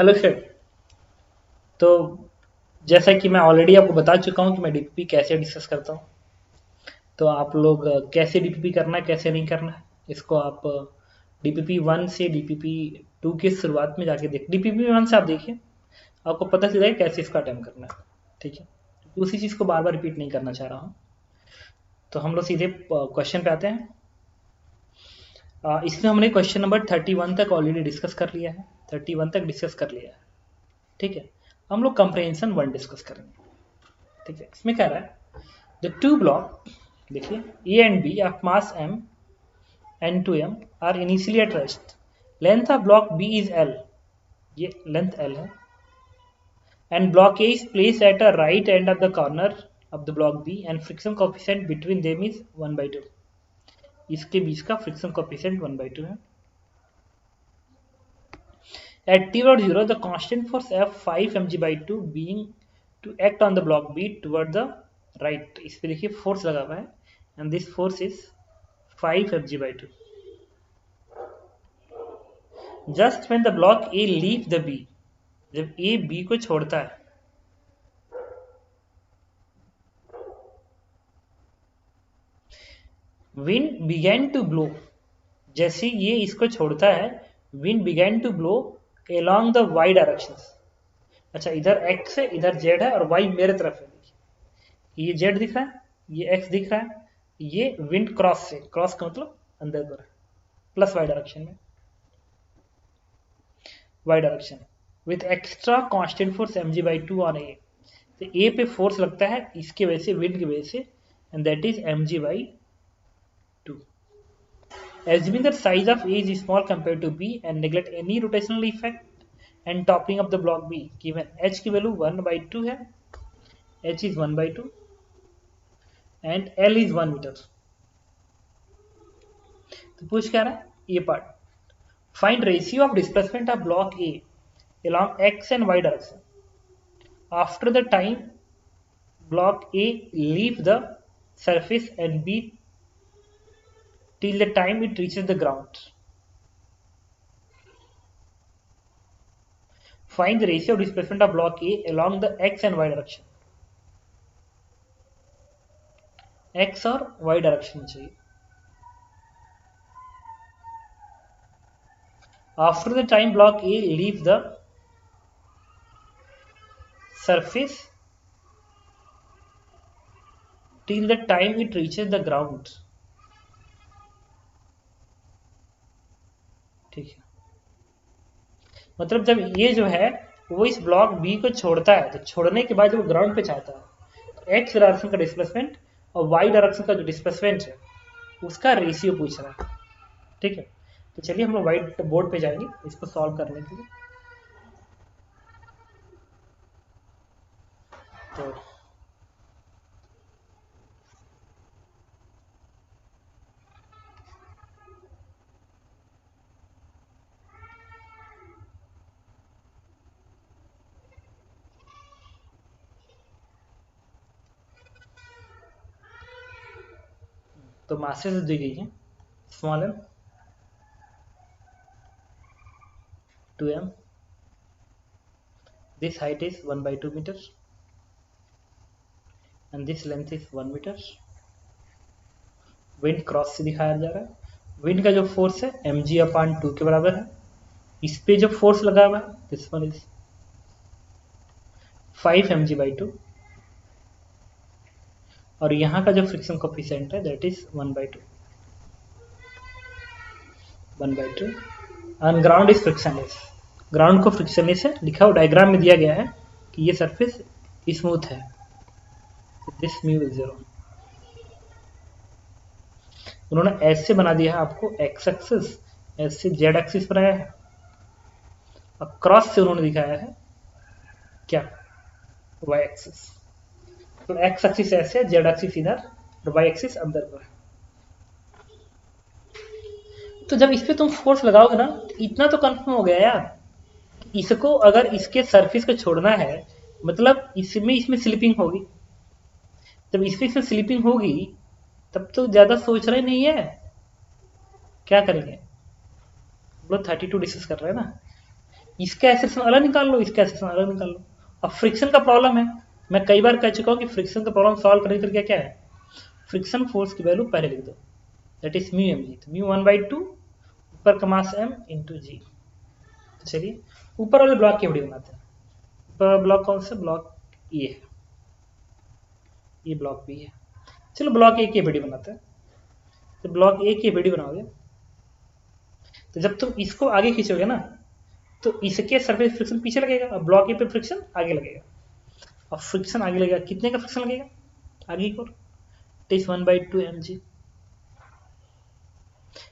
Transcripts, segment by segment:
Hello sir. तो जैसा कि मैं ऑलरेडी आपको बता चुका हूँ कि मैं डीपीपी कैसे डिस्कस करता हूँ। तो आप लोग कैसे डीपीपी करना है कैसे नहीं करना है इसको आप डीपीपी 1 से डीपीपी 2 की शुरुआत में जाके देख डीपीपी 1 से आप देखिए, आपको पता चल जाएगा कैसे इसका अटेम्प्ट करना है। ठीक है, उसी चीज़ को बार बार रिपीट नहीं करना चाह रहा हूँ। तो हम लोग सीधे क्वेश्चन पे आते हैं। इसमें हमने क्वेश्चन नंबर 31 तक ऑलरेडी डिस्कस कर लिया है। 31 तक डिस्कस कर लिया है। ठीक है, हम लोग कंप्रेहेंशन 1 डिस्कस करेंगे। ठीक है, इसमें कह रहा है द टू ब्लॉक, देखिए A and B of mass m and 2m are initially at rest. Length of block B is L, ये लेंथ L है, and block A is placed at a right end of the corner of the block B and friction coefficient between them is 1/2. इसके बीच का friction coefficient 1/2 है। At t0 the constant force F 5 mg/2 being to act on the block B toward the right, इस पे देखिए force लगा हुआ है and this force is 5 mg/2. Just when the block A leave the B, जब A B को छोड़ता है, wind began to blow, जैसे ये इसको छोड़ता है wind began to blow along the y directions. अच्छा, इधर x है इधर z है और y मेरे तरफ है। ये z दिख रहा है ये x दिख रहा है, ये विंड क्रॉस से, क्रॉस का मतलब अंदर को है, प्लस y डायरेक्शन में, y direction with extra constant force mg/2 on A. तो ए पे फोर्स लगता है इसके वजह से, विंड की वजह से, and that is mg/2. Assuming that size of A is small compared to B and neglect any rotational effect and toppling of the block B, given h की वैल्यू 1/2 है, h is 1/2 and L is 1 metre. तो पूछ क्या रहा है ये पार्ट, find ratio of displacement of block A along x and y direction after the time block A leave the surface and B till the time it reaches the ground. Find the ratio of displacement of block A along the x and y direction. x और y direction चाहिए। After the time block A leave the surface till the time it reaches the ground. ठीक है, मतलब जब ये जो है वो इस ब्लॉक बी को छोड़ता है, तो छोड़ने के बाद जब ग्राउंड पे चाहता है तो एक्स डायरेक्शन का डिस्प्लेसमेंट और वाई डायरेक्शन का जो डिस्प्लेसमेंट है उसका रेशियो पूछ रहा है। ठीक है, तो चलिए हम लोग व्हाइट बोर्ड पे जाएंगे इसको सॉल्व करने के लिए। तो तो मासेस दी गई है small m 2m, this height is 1/2 meter and this length is 1 meter. Wind cross से दिखाया जा रहा है। विंड का जो फोर्स है mg/2 के बराबर है। इस पे जो फोर्स लगा हुआ है दिस वन इज 5 mg/2 और यहाँ का जो फ्रिक्शन कोफिशिएंट है that is 1/2 and ground is frictionless. Ground को फ्रिक्शनलेस है लिखा हुआ डायग्राम में दिया गया है कि ये सरफेस स्मूथ है, दिस म्यू इज 0। उन्होंने ऐसे बना दिया है आपको एक्स एक्सिस, ऐसे जेड एक्सिस बनाया है और क्रॉस से उन्होंने दिखाया है क्या, वाई एक्सिस। तो एक्स एक्सिस ऐसे, जेड एक्सिस इधर और वाई एक्सिस अंदर पर। तो जब इस पे तुम फोर्स लगाओगे ना तो इतना तो कंफर्म हो गया यार, इसको अगर इसके सरफेस को छोड़ना है मतलब इसमें स्लिपिंग होगी। जब इसमें स्लिपिंग होगी तब तो ज्यादा सोच रहे नहीं है, क्या करेंगे हम लोग 32 डिस्कस कर रहे हैं ना, इसका एक्सेशन अलग निकाल लो, इसका एक्सेशन अलग निकाल लो। अब फ्रिक्शन का प्रॉब्लम है, मैं कई बार कह चुका हूँ कि फ्रिक्शन का प्रॉब्लम सॉल्व करने का तरीका क्या है, फ्रिक्शन फोर्स की वैल्यू पहले लिख दो, that is mu M G. तो म्यू 1/2 ऊपर का मास m इंटू जी। तो चलिए ऊपर वाले ब्लॉक की वीडियो बनाते हैं। ऊपर वाला ब्लॉक कौन सा, ब्लॉक ए है, ये ब्लॉक बी है। चलो ब्लॉक ए की वीडियो बनाते हैं। तो ब्लॉक ए की वीडियो बनाओगे तो जब तुम इसको आगे खींचोगे ना तो इसके सरफेस फ्रिक्शन पीछे लगेगा और ब्लॉक ए पे फ्रिक्शन आगे लगेगा। और फ्रिक्शन आगे लगेगा, कितने का फ्रिक्शन लगेगा आगे की ओर, इट इज 1/2 mg।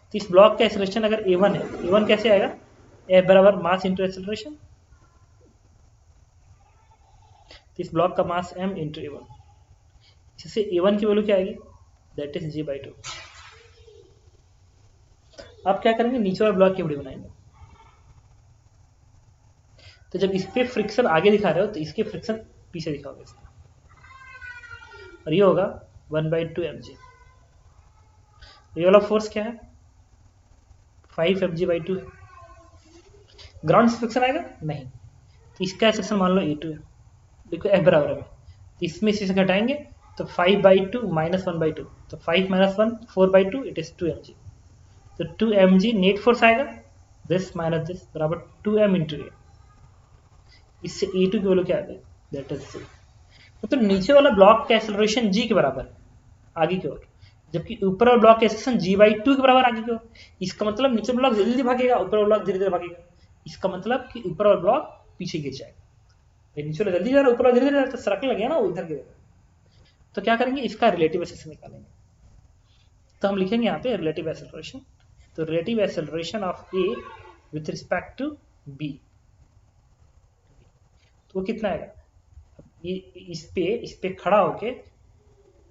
तो इस ब्लॉक का एक्सेलरेशन अगर a1 है, a1 कैसे आएगा, F बराबर मास इंटू एक्सेलरेशन। तो इस ब्लॉक का मास m इंटू a1, जिससे a1 की वैल्यू क्या आएगी, दैट इज g/2। आप क्या करेंगे, नीचे वाले ब्लॉक की वीडियो बनाएंगे। तो जब इस पे फ्रिक्शन आगे दिखा रहे हो तो इसके फ्रिक्शन पीछे दिखाओगे इसका, और ये होगा 1/2 mg। ये वाला फोर्स क्या है, 5 mg/2 है। ग्राउंड से फ्रिक्शन आएगा नहीं, तो इसका सेक्शन मान लो E2 है, देखो F बराबर है, इसमें से घटाएंगे तो 5/2 माइनस 1/2, तो 5 माइनस 1 4/2, इट इज 2 mg। तो 2 mg नेट फोर्स आएगा, दिस माइनस दिस बराबर 2m इंटू ए। इससे E2 की वैल्यू क्या आ गई, दैट इज c। मतलब नीचे वाला ब्लॉक का एक्सेलरेशन g के बराबर है आगे की ओर, जबकि ऊपर वाला ब्लॉक का एक्सेलरेशन g/2 के बराबर आगे की ओर। इसका मतलब नीचे ब्लॉक जल्दी जल्दी भागेगा, ऊपर वाला ब्लॉक धीरे धीरे भागेगा। इसका मतलब कि ऊपर वाला ब्लॉक पीछे गिर जाएगा, नीचे वाला जल्दी जा रहा है, ऊपर वाला धीरे धीरे तो सरकने लगेगा ना, वो इधर गिरेगा। तो क्या करेंगे, इसका रिलेटिव एक्सेलरेशन निकालेंगे। तो हम लिखेंगे यहाँ पे रिलेटिव एक्सेलरेशन। तो relative acceleration of A with respect to B, तो वो कितना आएगा, ये इस पे खड़ा होके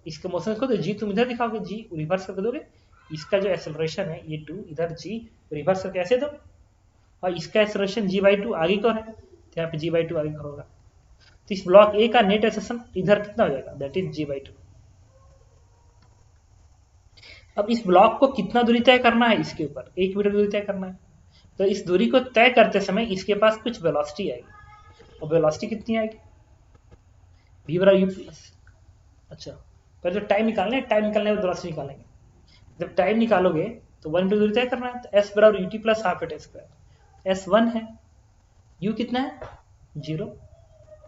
इसके मोशन को, तो जी तुम इधर दिखाओगे, जी रिवर्स करके दोगे, इसका जो एक्सेलरेशन है ये 2 इधर, जी रिवर्स करके ऐसे दो, और इसका एक्सेलरेशन g/2 आगे की ओर है, तो यहाँ पे g/2 आगे की ओर होगा। तो इस ब्लॉक ए का नेट एक्सेलरेशन इधर कितना हो जाएगा, दैट इज g/2। अब इस ब्लॉक को कितना दूरी तय करना है, इसके ऊपर 1 मीटर दूरी तय करना है। तो इस दूरी को तय करते समय इसके पास कुछ वेलोसिटी आएगी, और वेलोसिटी कितनी आएगी, v बराबर u प्लस, अच्छा पहले तो टाइम निकालना है, टाइम निकालने के बाद वेलोसिटी निकालेंगे। जब टाइम निकालोगे तो 1 मीटर दूरी तय करना है, तो s बराबर ut plus half at square. s 1 है, u कितना है 0,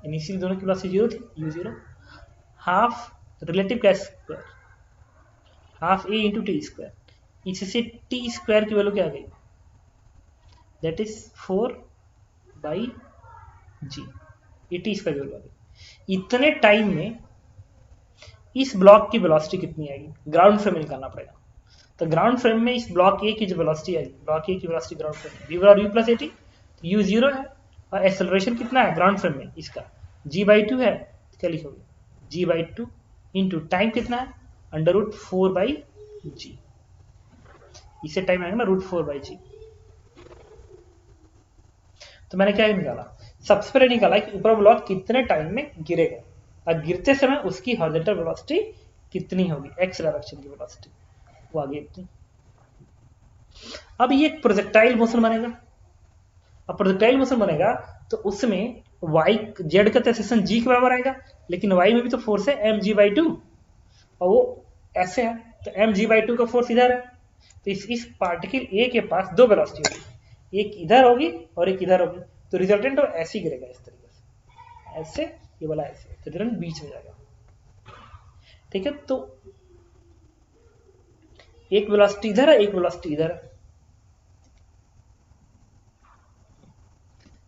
इनिशियल दोनों की वेलोसिटी 0 थी, u 0, हाफ रिलेटिव का square, half a into T square, इससे टी स्क्वायर की वैल्यू क्या आ गई, दैट इज 4/g, ये टी स्क्वायर की वैल्यू आ गई। इतने टाइम में इस ब्लॉक की वेलोसिटी कितनी आएगी, ग्राउंड फ्रेम में निकालना पड़ेगा। तो ग्राउंड फ्रेम में इस ब्लॉक ए की जो वेलोसिटी आएगी, ब्लॉक ए की वेलोसिटी ग्राउंड फ्रेम में v बराबर u प्लस एटी, तो u 0 है, और एक्सेलरेशन कितना है ग्राउंड फ्रेम में इसका g/2 है, तो क्या लिखोगे g/2 इंटू टाइम कितना है √4/g, इससे टाइम आएगा ना √4/g। तो मैंने क्या निकाला, सबसे पहले निकाला कि ऊपर ब्लॉक कितने टाइम में गिरेगा, और गिरते समय उसकी हॉरिजॉन्टल वेलोसिटी कितनी होगी, एक्स डायरेक्शन की वेलोसिटी, वो आगे इतनी। अब ये एक प्रोजेक्टाइल मोशन बनेगा, अब प्रोजेक्टाइल मोशन बनेगा तो उसमें y z का एक्सेलरेशन g के बराबर आएगा, लेकिन y में भी तो फोर्स है mg/2, और वो ऐसे है, तो mg/2 का फोर्स इधर है। तो इस पार्टिकल a के पास दो वेलोसिटी होगी, एक इधर होगी और एक इधर होगी, तो रिजल्टेंट ऐसे गिरेगा इस तरीके से, ऐसे, ये वाला ऐसे, तो रिजल्टेंट बीच में जाएगा, ठीक है। तो एक वेलोसिटी इधर है, एक वेलोसिटी इधर है।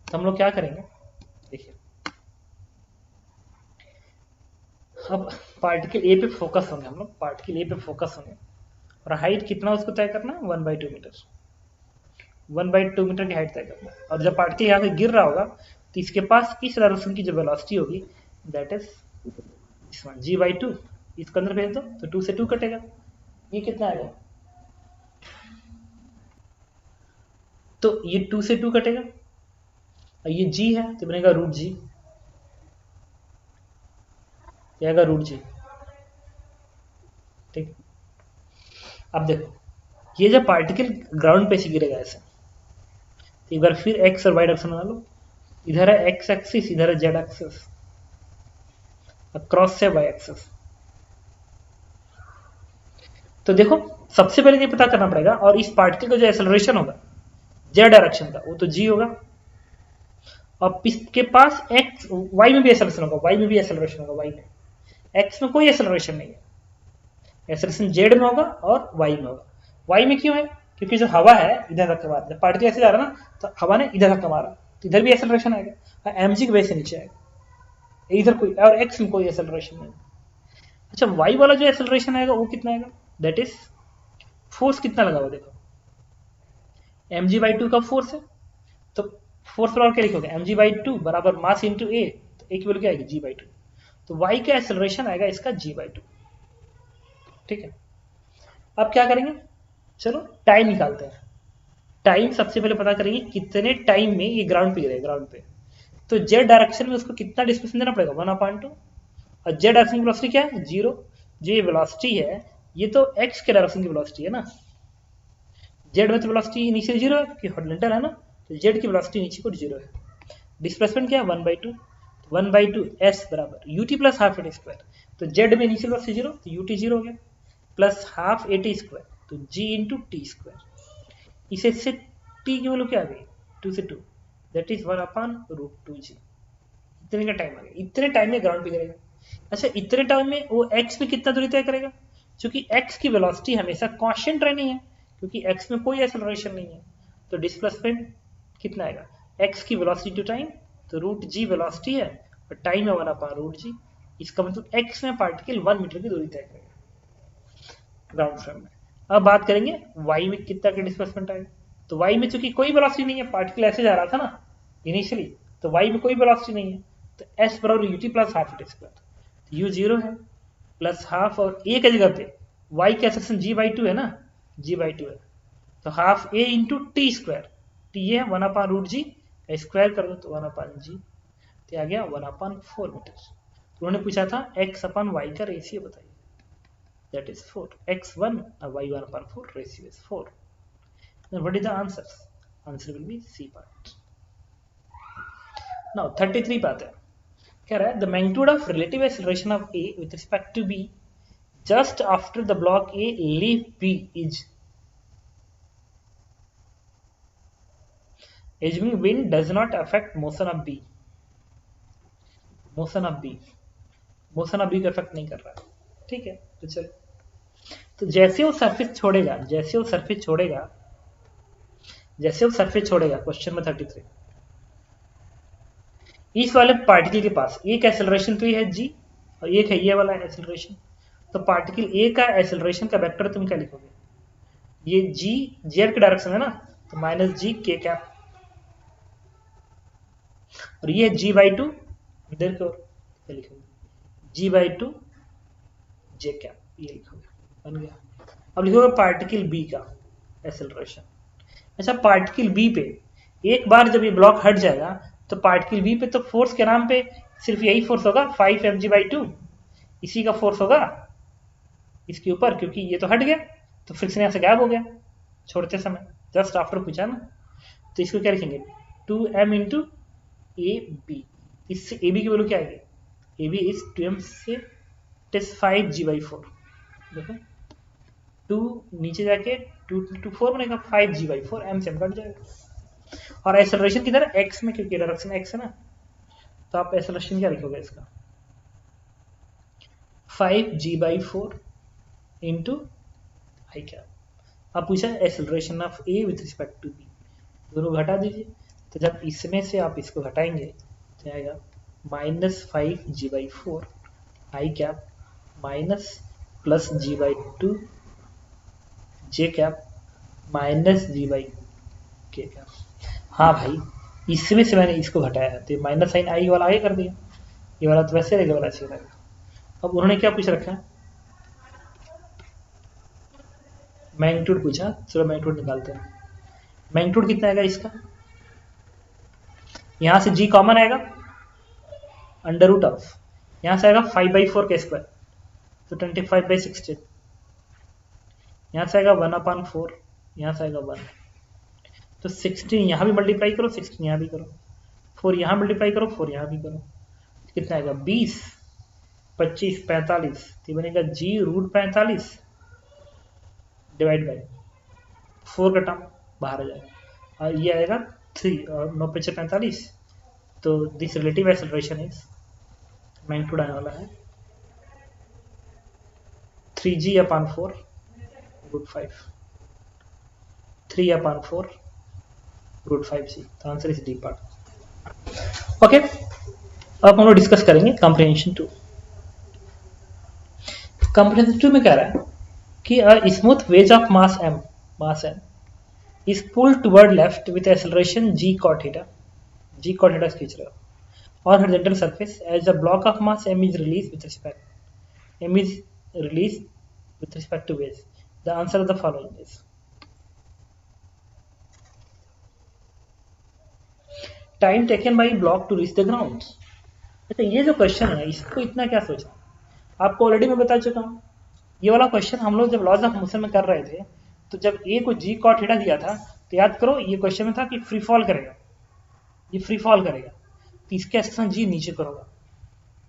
तो हम लोग क्या करेंगे, देखिए अब पार्टिकल ए पे फोकस होंगे, हम लोग पार्टिकल ए पे फोकस होंगे, और हाइट कितना उसको तय करना है 1/2 मीटर, 1/2 मीटर की हाइट तय करना है। और जब पार्टिकल यहाँ से गिर रहा होगा तो इसके पास इस डायरेक्शन की जो वेलोसिटी होगी दैट इज g/2, इसके अंदर भेज दो तो 2 से 2 कटेगा, ये कितना आएगा, तो ये 2 से 2 कटेगा, और ये g है तो बनेगा √g, आएगा √g, ठीक। अब देखो ये जब पार्टिकल ग्राउंड पे से गिरेगा ऐसे, एक बार फिर एक्स और वाई डायरेक्शन बना लो, इधर है एक्स एक्सिस, इधर है जेड एक्सिस, क्रॉस से वाई एक्सिस। तो देखो सबसे पहले ये पता करना पड़ेगा, और इस पार्टिकल का जो एक्सेलरेशन होगा जेड डायरेक्शन का वो तो जी होगा, और इसके पास एक्स वाई में भी एक्सेलरेशन होगा, वाई में भी एक्सेलरेशन होगा, वाई में, एक्स में कोई एक्सेलरेशन नहीं है, एक्सेलरेशन जेड में होगा और वाई में होगा। वाई में क्यों है? क्योंकि जो हवा है इधर धक्का मारा, जब पार्टिकल ऐसे जा रहा ना तो हवा ने इधर धक्का मारा, तो इधर भी एक्सेलरेशन आएगा, एम जी की वजह से नीचे आएगा, इधर कोई, और एक्स में कोई एक्सेलरेशन नहीं। अच्छा वाई वाला जो एक्सेलरेशन आएगा वो कितना आएगा? दैट इज फोर्स कितना लगा हुआ देखो, एम जी बाई टू का फोर्स है, तो फोर्स बराबर क्या लिखोगे? एम जी बाई टू बराबर मास इंटू ए, तो ए की वैल्यू क्या आएगी? जी बाई टू। तो वाई का एक्सेलरेशन आएगा इसका जी बाई टू। ठीक है, अब क्या करेंगे? चलो टाइम निकालते हैं। टाइम सबसे पहले पता करेंगे कितने टाइम में ये ग्राउंड पे गिरेगा, ग्राउंड पे। तो जेड डायरेक्शन में उसको कितना डिस्प्लेसमेंट देना पड़ेगा? 1/2, और जेड डायरेक्शन की वेलोसिटी क्या है? 0। जो ये वेलोसिटी है ये तो एक्स के डायरेक्शन की वेलोसिटी है ना, जेड में तो वेलोसिटी नीचे 0 है क्योंकि हॉरिजॉन्टल है ना, तो जेड की वेलोसिटी नीचे को 0 है। डिस्प्लेसमेंट क्या है? 1/2, 1/2 एस बराबर u t plus half A T square, तो जेड में इनिशियल वेलोसिटी 0 तो यू टी 0 हो गया, plus half A T square, तो जी इंटू टी स्क्वायर, इसे से टी की वैल्यू क्या आ गई? 2 से 2, दैट इज 1/√2g। इतने का टाइम आ गया, इतने टाइम में ग्राउंड पे गिरेगा। अच्छा इतने टाइम में वो एक्स में कितना दूरी तय करेगा? क्योंकि एक्स की वेलोसिटी हमेशा कांस्टेंट रहनी है, क्योंकि एक्स में कोई एक्सेलरेशन नहीं है, तो डिस्प्लेसमेंट कितना आएगा? एक्स की वेलोसिटी टू टाइम, तो रूट जी वेलोसिटी है और टाइम है 1/√g। इसका मतलब एक्स में पार्टिकल 1 मीटर की दूरी तय करेगा ग्राउंड फ्रेम में। अब बात करेंगे वाई में कितना का डिस्प्लेसमेंट आएगा। तो वाई में चूंकि कोई वेलोसिटी नहीं है, पार्टिकल ऐसे जा रहा था ना इनिशियली, तो वाई में कोई वेलोसिटी नहीं है, तो एस बराबर u t plus half T square, you 0 है प्लस हाफ, और ए की जगह पे वाई का सेक्शन जी बाई टू है ना, जी बाई टू है, तो हाफ ए इंटू टी स्क्वायर, टी है 1/√g, स्क्वायर कर दो तो 1/g, तो आ गया 1/4 मीटर। तो उन्होंने पूछा था एक्स अपन वाई का रेशियो बताइए, दैट इज 4, x1 और y1/4 ratio is 4। then what is the answer? Answer will be C part. Now 33 पे आते हैं, कह रहा है the magnitude of relative acceleration of A with respect to B just after the block A leave B is, assuming wind does not affect motion of B, motion of B, motion of B को affect नहीं कर रहा है। ठीक है, तो चलो, तो जैसे वो सरफेस छोड़ेगा, जैसे वो सरफेस छोड़ेगा, जैसे वो सरफेस छोड़ेगा, क्वेश्चन में 33, इस वाले पार्टिकल के पास एक एक्सेलरेशन तो ये है जी, और एक है ये वाला एक्सेलरेशन, तो पार्टिकल ए का एक्सेलरेशन का वेक्टर तुम क्या लिखोगे? ये जी जेड के डायरेक्शन है ना, तो माइनस जी के कैप, और ये जी बाई टू इधर की ओर, क्या लिखोगे? जी बाई टू जे कैप, ये लिखोगे, बन गया। अब लिखोगे पार्टिकल बी का एक्सेलरेशन। अच्छा पार्टिकल बी पे एक बार जब ये ब्लॉक हट जाएगा, तो पार्टिकल बी पे तो फोर्स के नाम पे सिर्फ यही फोर्स होगा 5 mg/2, इसी का फोर्स होगा इसके ऊपर, क्योंकि ये तो हट गया, तो फ्रिक्शन यहाँ से गायब हो गया छोड़ते समय, जस्ट आफ्टर पूछा ना, तो इसको क्या लिखेंगे? 2m इंटू ए बी, इससे ए बी की वैल्यू क्या आएगी? ए बी इज 2m से 5g/4, देखो 2 नीचे जाके 2 बनेगा, 5g/4, m से m कट जाएगा, और एक्सेलरेशन किधर? x में, क्योंकि डायरेक्शन x है ना, तो आप एक्सेलरेशन क्या लिखोगे इसका? 5g/4 इंटू आई क्या। अब पूछा acceleration of A with respect to B, दोनों घटा दीजिए, तो जब इसमें से आप इसको घटाएंगे तो आएगा -5g/4 आई कैप माइनस प्लस g/2 जे कैप माइनस g/k कैप। हाँ भाई, इसमें से मैंने इसको घटाया है, तो माइनस साइन आई वाला आगे कर दिया, ये वाला तो वैसे रहेगा, वाला अच्छी रहेगा। अब उन्होंने क्या पूछ रखा है? मैग्नीट्यूड पूछा, चलो मैग्नीट्यूड निकालते हैं। मैग्नीट्यूड कितना आएगा इसका? यहां से g कॉमन आएगा, अंडर रूट ऑफ, यहां से आएगा 5/4 का स्क्वायर, तो 25/16, यहां से आएगा 1/4, यहां से आएगा 1, तो 16 यहाँ भी मल्टीप्लाई करो, 16 यहाँ भी करो, 4 यहाँ मल्टीप्लाई करो, 4 यहाँ भी करो, कितना आएगा 20, 25, 45, तो बनेगा जी रूट 45 डिवाइड बाई 4 का टर्म बाहर आ जाएगा और ये आएगा 3 और 9 5 45, तो this relative acceleration is magnitude आने वाला है 3g/4 रूट 5, 3/4 रूट 5g। तो answer is D part. Okay, अब हम लोग डिस्कस करेंगे कॉम्प्रिहेंशन 2। कॉम्प्रिहेंशन 2 में कह रहा है कि a smooth ways of mass m is pulled toward left with acceleration g cot theta खींच रहे हो on horizontal surface as the block of mass m is released with respect to base. The answer of the following is time taken by block to reach the ground. अच्छा, ये जो question है इसको इतना क्या सोचा, आपको ऑलरेडी मैं बता चुका हूँ। ये वाला क्वेश्चन हम लोग जब लॉज ऑफ मोशन में कर रहे थे तो जब ए को जी कॉट थीटा दिया था तो याद करो ये क्वेश्चन में था कि फ्री फॉल करेगा, ये फ्री फॉल करेगा तो इसके एक्शन जी नीचे करोगा,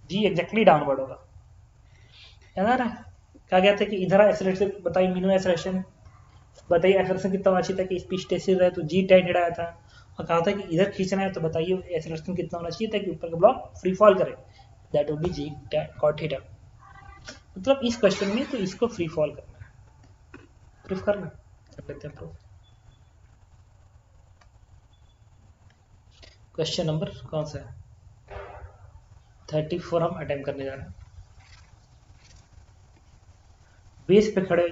जी एग्जैक्टली डाउनवर्ड होगा। याद आ रहा है कहा गया था कि इधर एक्सेलरेशन बताइए, मिनिमम एक्सेलरेशन बताइए, एक्सेलरेशन कितना होना चाहिए था कि स्पीड स्टेशनरी रहे, तो जी tan थीटा आया था और कहा था कि इधर खींचना है तो बताइए एक्सेलरेशन कितना होना चाहिए था कि ऊपर का ब्लॉक फ्री फॉल करे, that would be G cot theta. मतलब इस क्वेश्चन में तो इसको फ्री फॉल करना है, प्रूफ करना कर लेते हैं प्रूफ। क्वेश्चन नंबर कौन सा है 34 हम अटेम्प्ट करने जा रहे हैं। बेस पे खड़े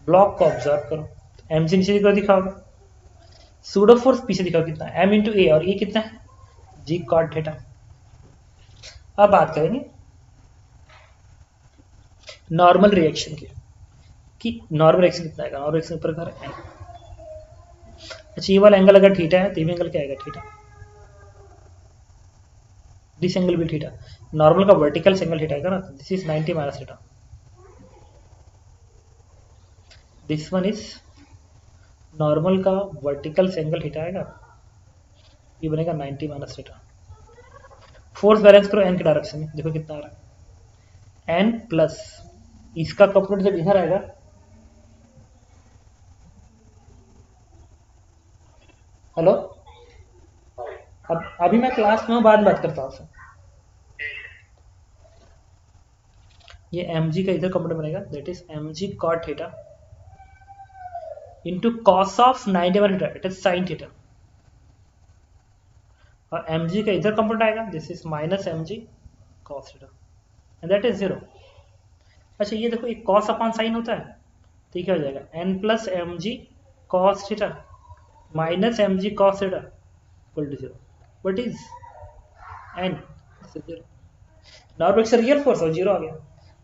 ब्लॉक को ऑब्जर्व करो, एम जी नीचे दिखाओ, दिखाओगे सूडो फोर्स पीछे दिखाओ कितना है m इंटू ए और ये कितना है जी कॉट थीटा। अब बात करेंगे नॉर्मल रिएक्शन की कि नॉर्मल रिएक्शन कितना आएगा, नॉर्मल रिएक्शन ऊपर कर n। अच्छा, ये वाला एंगल अगर थीटा है तो ये एंगल क्या आएगा थीटा, दिस एंगल भी थीटा, नॉर्मल का वर्टिकल एंगल थीटा आएगा ना, this is 90 minus theta, this one is normal का वर्टिकल एंगल थीटा आएगा, ये बनेगा 90 माइनस थीटा। फोर्स बैलेंस करो n के डायरेक्शन में, देखो कितना आ रहा है n प्लस इसका कंपोनेंट जब इधर आएगा हेलो, अब अभी मैं क्लास में बाद बात करता हूँ। ये mg का इधर कंपोनेंट बनेगा that is mg cot theta into cos of 90 minus theta, it is sin theta, और mg का इधर कंपोनेंट आएगा this is minus mg cos theta and that is 0। अच्छा, ये देखो एक cos अपॉन sin होता है तो क्या हो जाएगा n plus mg cos theta minus mg cos theta equal to 0। What is n, 0। Normal से रियल फोर्स और 0 आ गया।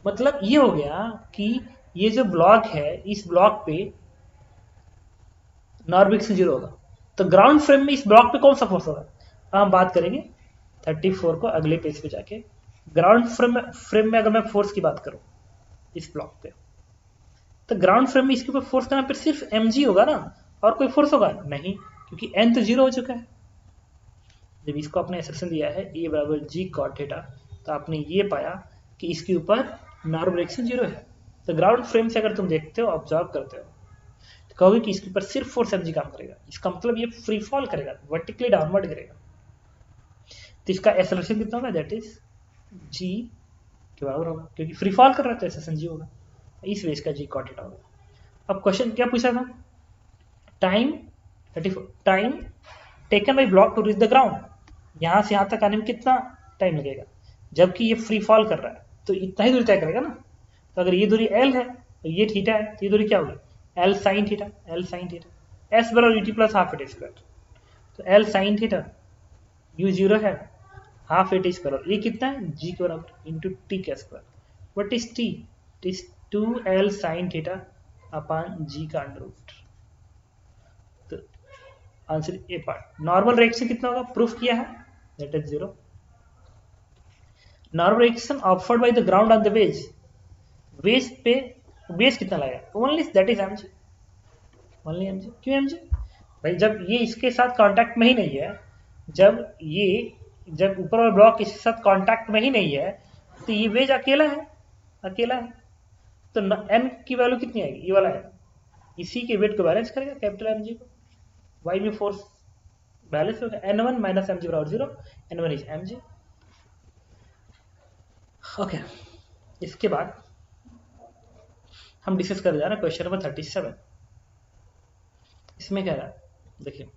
मतलब ये हो गया कि ये जो ब्लॉक है इस ब्लॉक पे नॉर्मल से 0 होगा, तो ग्राउंड फ्रेम में इस ब्लॉक पे कौन सा फोर्स होगा, हम बात करेंगे 34 को अगले पेज पे जाके। ग्राउंड फ्रेम में अगर मैं फोर्स की बात करूं इस ब्लॉक पे, तो ग्राउंड फ्रेम में इसके ऊपर फोर्स करना फिर सिर्फ mg होगा ना, और कोई फोर्स होगा नहीं, क्योंकि n तो 0 हो चुका है। जब इसको आपने एक्सप्रेशन दिया है a बराबर g cot थीटा, तो आपने ये पाया कि इसके ऊपर नॉर्मल रिएक्शन 0 है। तो ग्राउंड फ्रेम से अगर तुम देखते हो ऑब्जर्व करते हो तो कहोगे कि इसके ऊपर सिर्फ फोर्स mg काम करेगा, इसका मतलब ये फ्री फॉल करेगा, वर्टिकली डाउनवर्ड करेगा, तो इसका एक्सेलरेशन कितना होगा दैट इज g के बराबर होगा, क्योंकि फ्री फॉल कर रहा है तो एक्सेलरेशन g होगा, इस वेज का g cot थीटा होगा। अब क्वेश्चन क्या पूछा था, time taken by block to reach the ground, यहां से यहां तक आने में कितना टाइम लगेगा, जबकि ये फ्री फॉल कर रहा है तो इतना ही दूरी तय करेगा ना। तो अगर ये दूरी l है तो ये थीटा है, तो ये दूरी क्या होगी l sin थीटा, s बराबर ut plus half at square, तो l sin थीटा u 0 है हाफ एट स्क्वायर, ये कितना है g के बराबर इंटू टी का square. What is t, it is 2l sin theta upon g का अंडर रूट। तो answer A part. Normal reaction कितना होगा प्रूफ किया है that is 0। Normal reaction afforded by the ground on the wedge, wedge पे base कितना लगेगा only that is mg, only mg। क्यों mg? भाई जब ये इसके साथ कांटेक्ट में ही नहीं है, जब ऊपर वाला ब्लॉक इसके साथ कांटेक्ट में ही नहीं है, तो ये वेज अकेला है, तो n की वैल्यू कितनी आएगी? ये वाला है, इसी के वेट को बैलेंस करेगा कैपिटल mg को, y में फोर्स बैलेंस होगा, n1 माइनस mg बराबर 0, n1 इज mg। ओके, इसके बाद हम डिस्कस कर जा रहे हैं क्वेश्चन नंबर 37। इसमें कह रहा है, देखिए,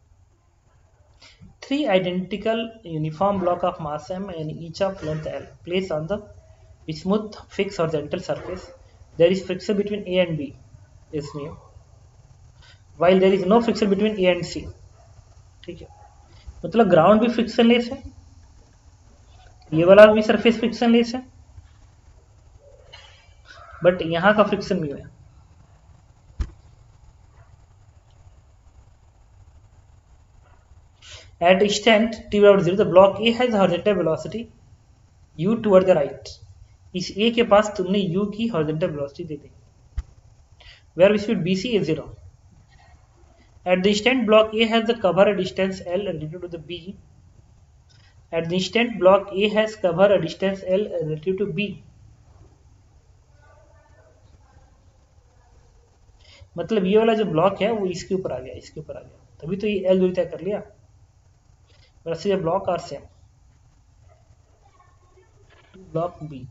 3 identical uniform block of mass m and each of length l placed on the smooth fixed horizontal surface. There is friction between A and B, इसमें, while there is no friction between A and C। ठीक है, मतलब ground भी friction less है, ये वाला भी surface friction less है, बट यहां का फ्रिक्शन भी है। At instant t barabar 0, the block A has horizontal velocity u toward the right। इस A के पास तुमने u की horizontal velocity they the, where speed bc is 0। At the instant block A has the cover a distance l relative to the B। At the instant block A has cover a distance l relative to B। मतलब ये वाला जो block है वो इसके ऊपर आ गया, इसके ऊपर आ गया, तभी तो ये एल दूरी तय कर लिया। वैसे ये block are same, block B.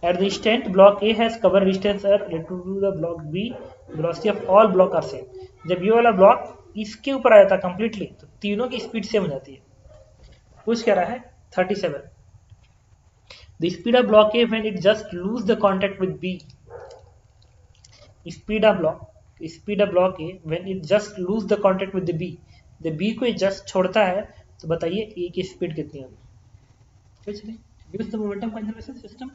At the instant block A has cover distance r relative to the block B, velocity of all block are same। जब ये वाला ब्लॉक इसके ऊपर आया था कंप्लीटली, तो तीनों की स्पीड सेम हो जाती है। कुछ कह रहा है 37, the speed of block A when it just lose the contact with B। speed of block A when it just lose the contact with the B, the B को जस्ट छोड़ता है, तो बताइए A की स्पीड कितनी होगी? कुछ नहीं, use the momentum conservation system,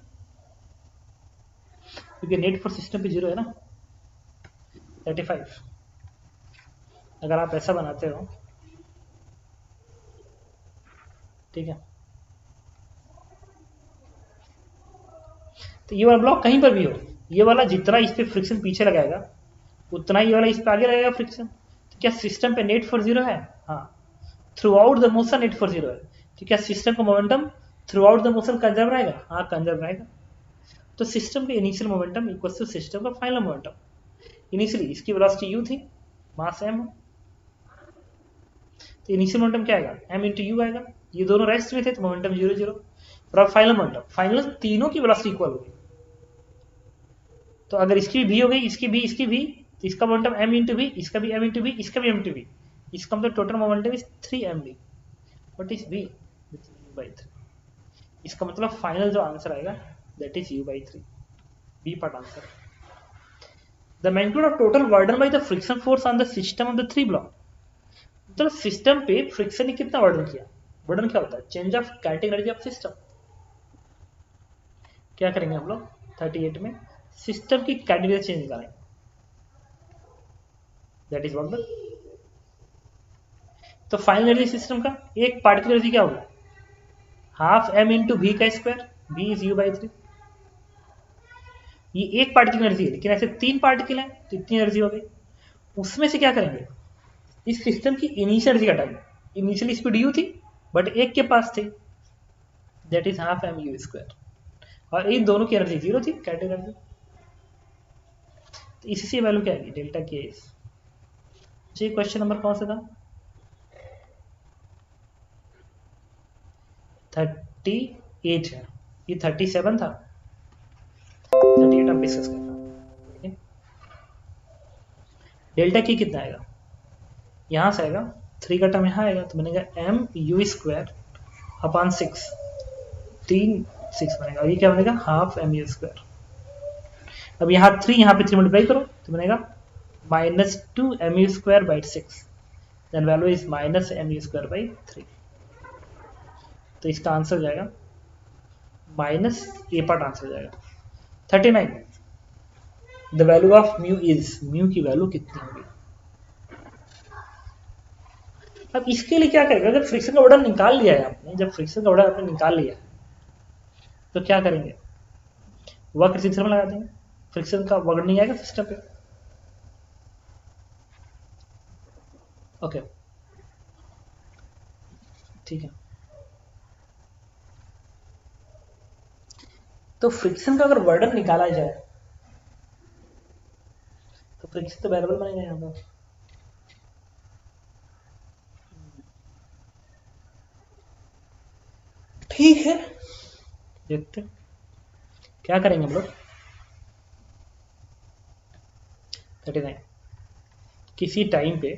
क्योंकि नेट फोर्स सिस्टम पे 0 है ना। 35 अगर आप ऐसा बनाते हो, ठीक है, तो ये वाला ब्लॉक कहीं पर भी हो, ये वाला जितना इस पे फ्रिक्शन पीछे लगाएगा उतना ही वाला इस पे आगे लगेगा फ्रिक्शन। तो क्या सिस्टम पे नेट फोर्स 0 है? हाँ, throughout the motion net force 0 है। तो क्या सिस्टम का momentum throughout the motion conserve रहेगा? हाँ, कंजर्व रहेगा। तो सिस्टम के initial momentum equal to system का फाइनल मोमेंटम। इनिशियली इसकी वेलोसिटी u थी, मास m, तो इनिशियल मोमेंटम क्या आएगा? m इंटू यू आएगा। ये दोनों रेस्ट में थे तो मोमेंटम 0 0। और अब फाइनल मोमेंटम, फाइनल तीनों की वेलोसिटी इक्वल होगी, तो अगर इसकी भी हो गई, इसकी भी, तो इसका मोमेंटम m इंटू v, इसका भी m इंटू v, इसका भी m इंटू v, इसका मतलब total momentum is 3mv। What is v? u/3। इसका मतलब फाइनल जो आंसर आएगा that is u/3, B part answer. The magnitude of total work done by the friction force on the system of the 3 block. मतलब system पे friction ने कितना work done किया? Work done क्या होता है? Change of kinetic energy of system. क्या करेंगे हम लोग 38 में? सिस्टम की काइनेटिक एनर्जी चेंज करेंगे, दैट इज वर्डन। तो फाइनल एनर्जी सिस्टम का एक पार्टिकल एनर्जी क्या होगा? हाफ m इंटू v का स्क्वायर, v इज u/3। ये एक पार्टिकल एनर्जी है, लेकिन ऐसे 3 पार्टिकल हैं तो इतनी एनर्जी हो गई। उसमें से क्या करेंगे? इस सिस्टम की इनिशियल एनर्जी हटाएंगे। इनिशियल स्पीड u थी बट एक के पास थी, that is half m u square, और इन दोनों की एनर्जी 0 थी, काइनेटिक एनर्जी। तो इसी से वैल्यू क्या आएगी? डेल्टा के। ये क्वेश्चन नंबर कौन सा था? 38 है, ये 37 था। 38 आप डिस्कस करना। डेल्टा के कितना आएगा? यहां से आएगा, 3 का टर्म यहां आएगा, तो बनेगा m u स्क्वायर अपॉन 6, 3 6 बनेगा, और ये क्या बनेगा? Half m u square. अब यहाँ 3 यहाँ पे 3 मल्टीप्लाई करो तो बनेगा -2 m u square by 6, then value is -m u square by 3। तो इसका आंसर हो जाएगा माइनस, ए पार्ट आंसर हो जाएगा 39। The value of mu is, mu की वैल्यू कितनी होगी? अब इसके लिए क्या करेंगे? अगर फ्रिक्शन का वर्डन निकाल लिया है आपने, जब फ्रिक्शन का वर्डन आपने निकाल लिया है तो क्या करेंगे? वक्र चित्र में लगा देंगे। फ्रिक्शन का वर्ड नहीं आएगा सिस्टम पे। ओके ठीक है, तो फ्रिक्शन का अगर वर्डन निकाला जाए तो फ्रिक्शन तो वेरिएबल बनेगा यहाँ पर। ठीक है, देखते क्या करेंगे हम लोग। 39 किसी टाइम पे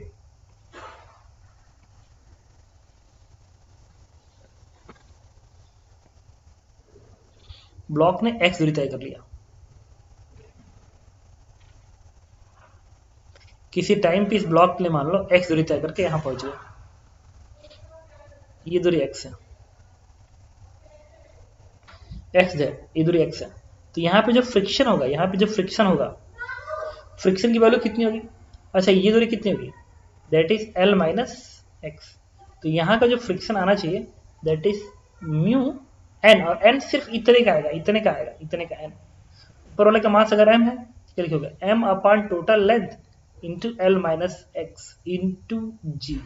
ब्लॉक ने x दूरी तय कर लिया, किसी टाइम पे इस ब्लॉक के लिए मान लो x दूरी तय करके यहां पहुंच गया, ये दूरी x है, x है, ये दूरी x है। तो यहाँ पे जो फ्रिक्शन होगा, यहाँ पे जो फ्रिक्शन होगा, फ्रिक्शन की वैल्यू कितनी होगी? अच्छा ये दूरी कितनी होगी? That is L minus x. तो यहाँ का जो फ्रिक्शन आना चाहिए दैट इज म्यू n, और n सिर्फ इतने का आएगा, इतने का आएगा, इतने का n। ऊपर वाले का मास अगर m है क्या लिखोगे? m upon total length into L minus x into g,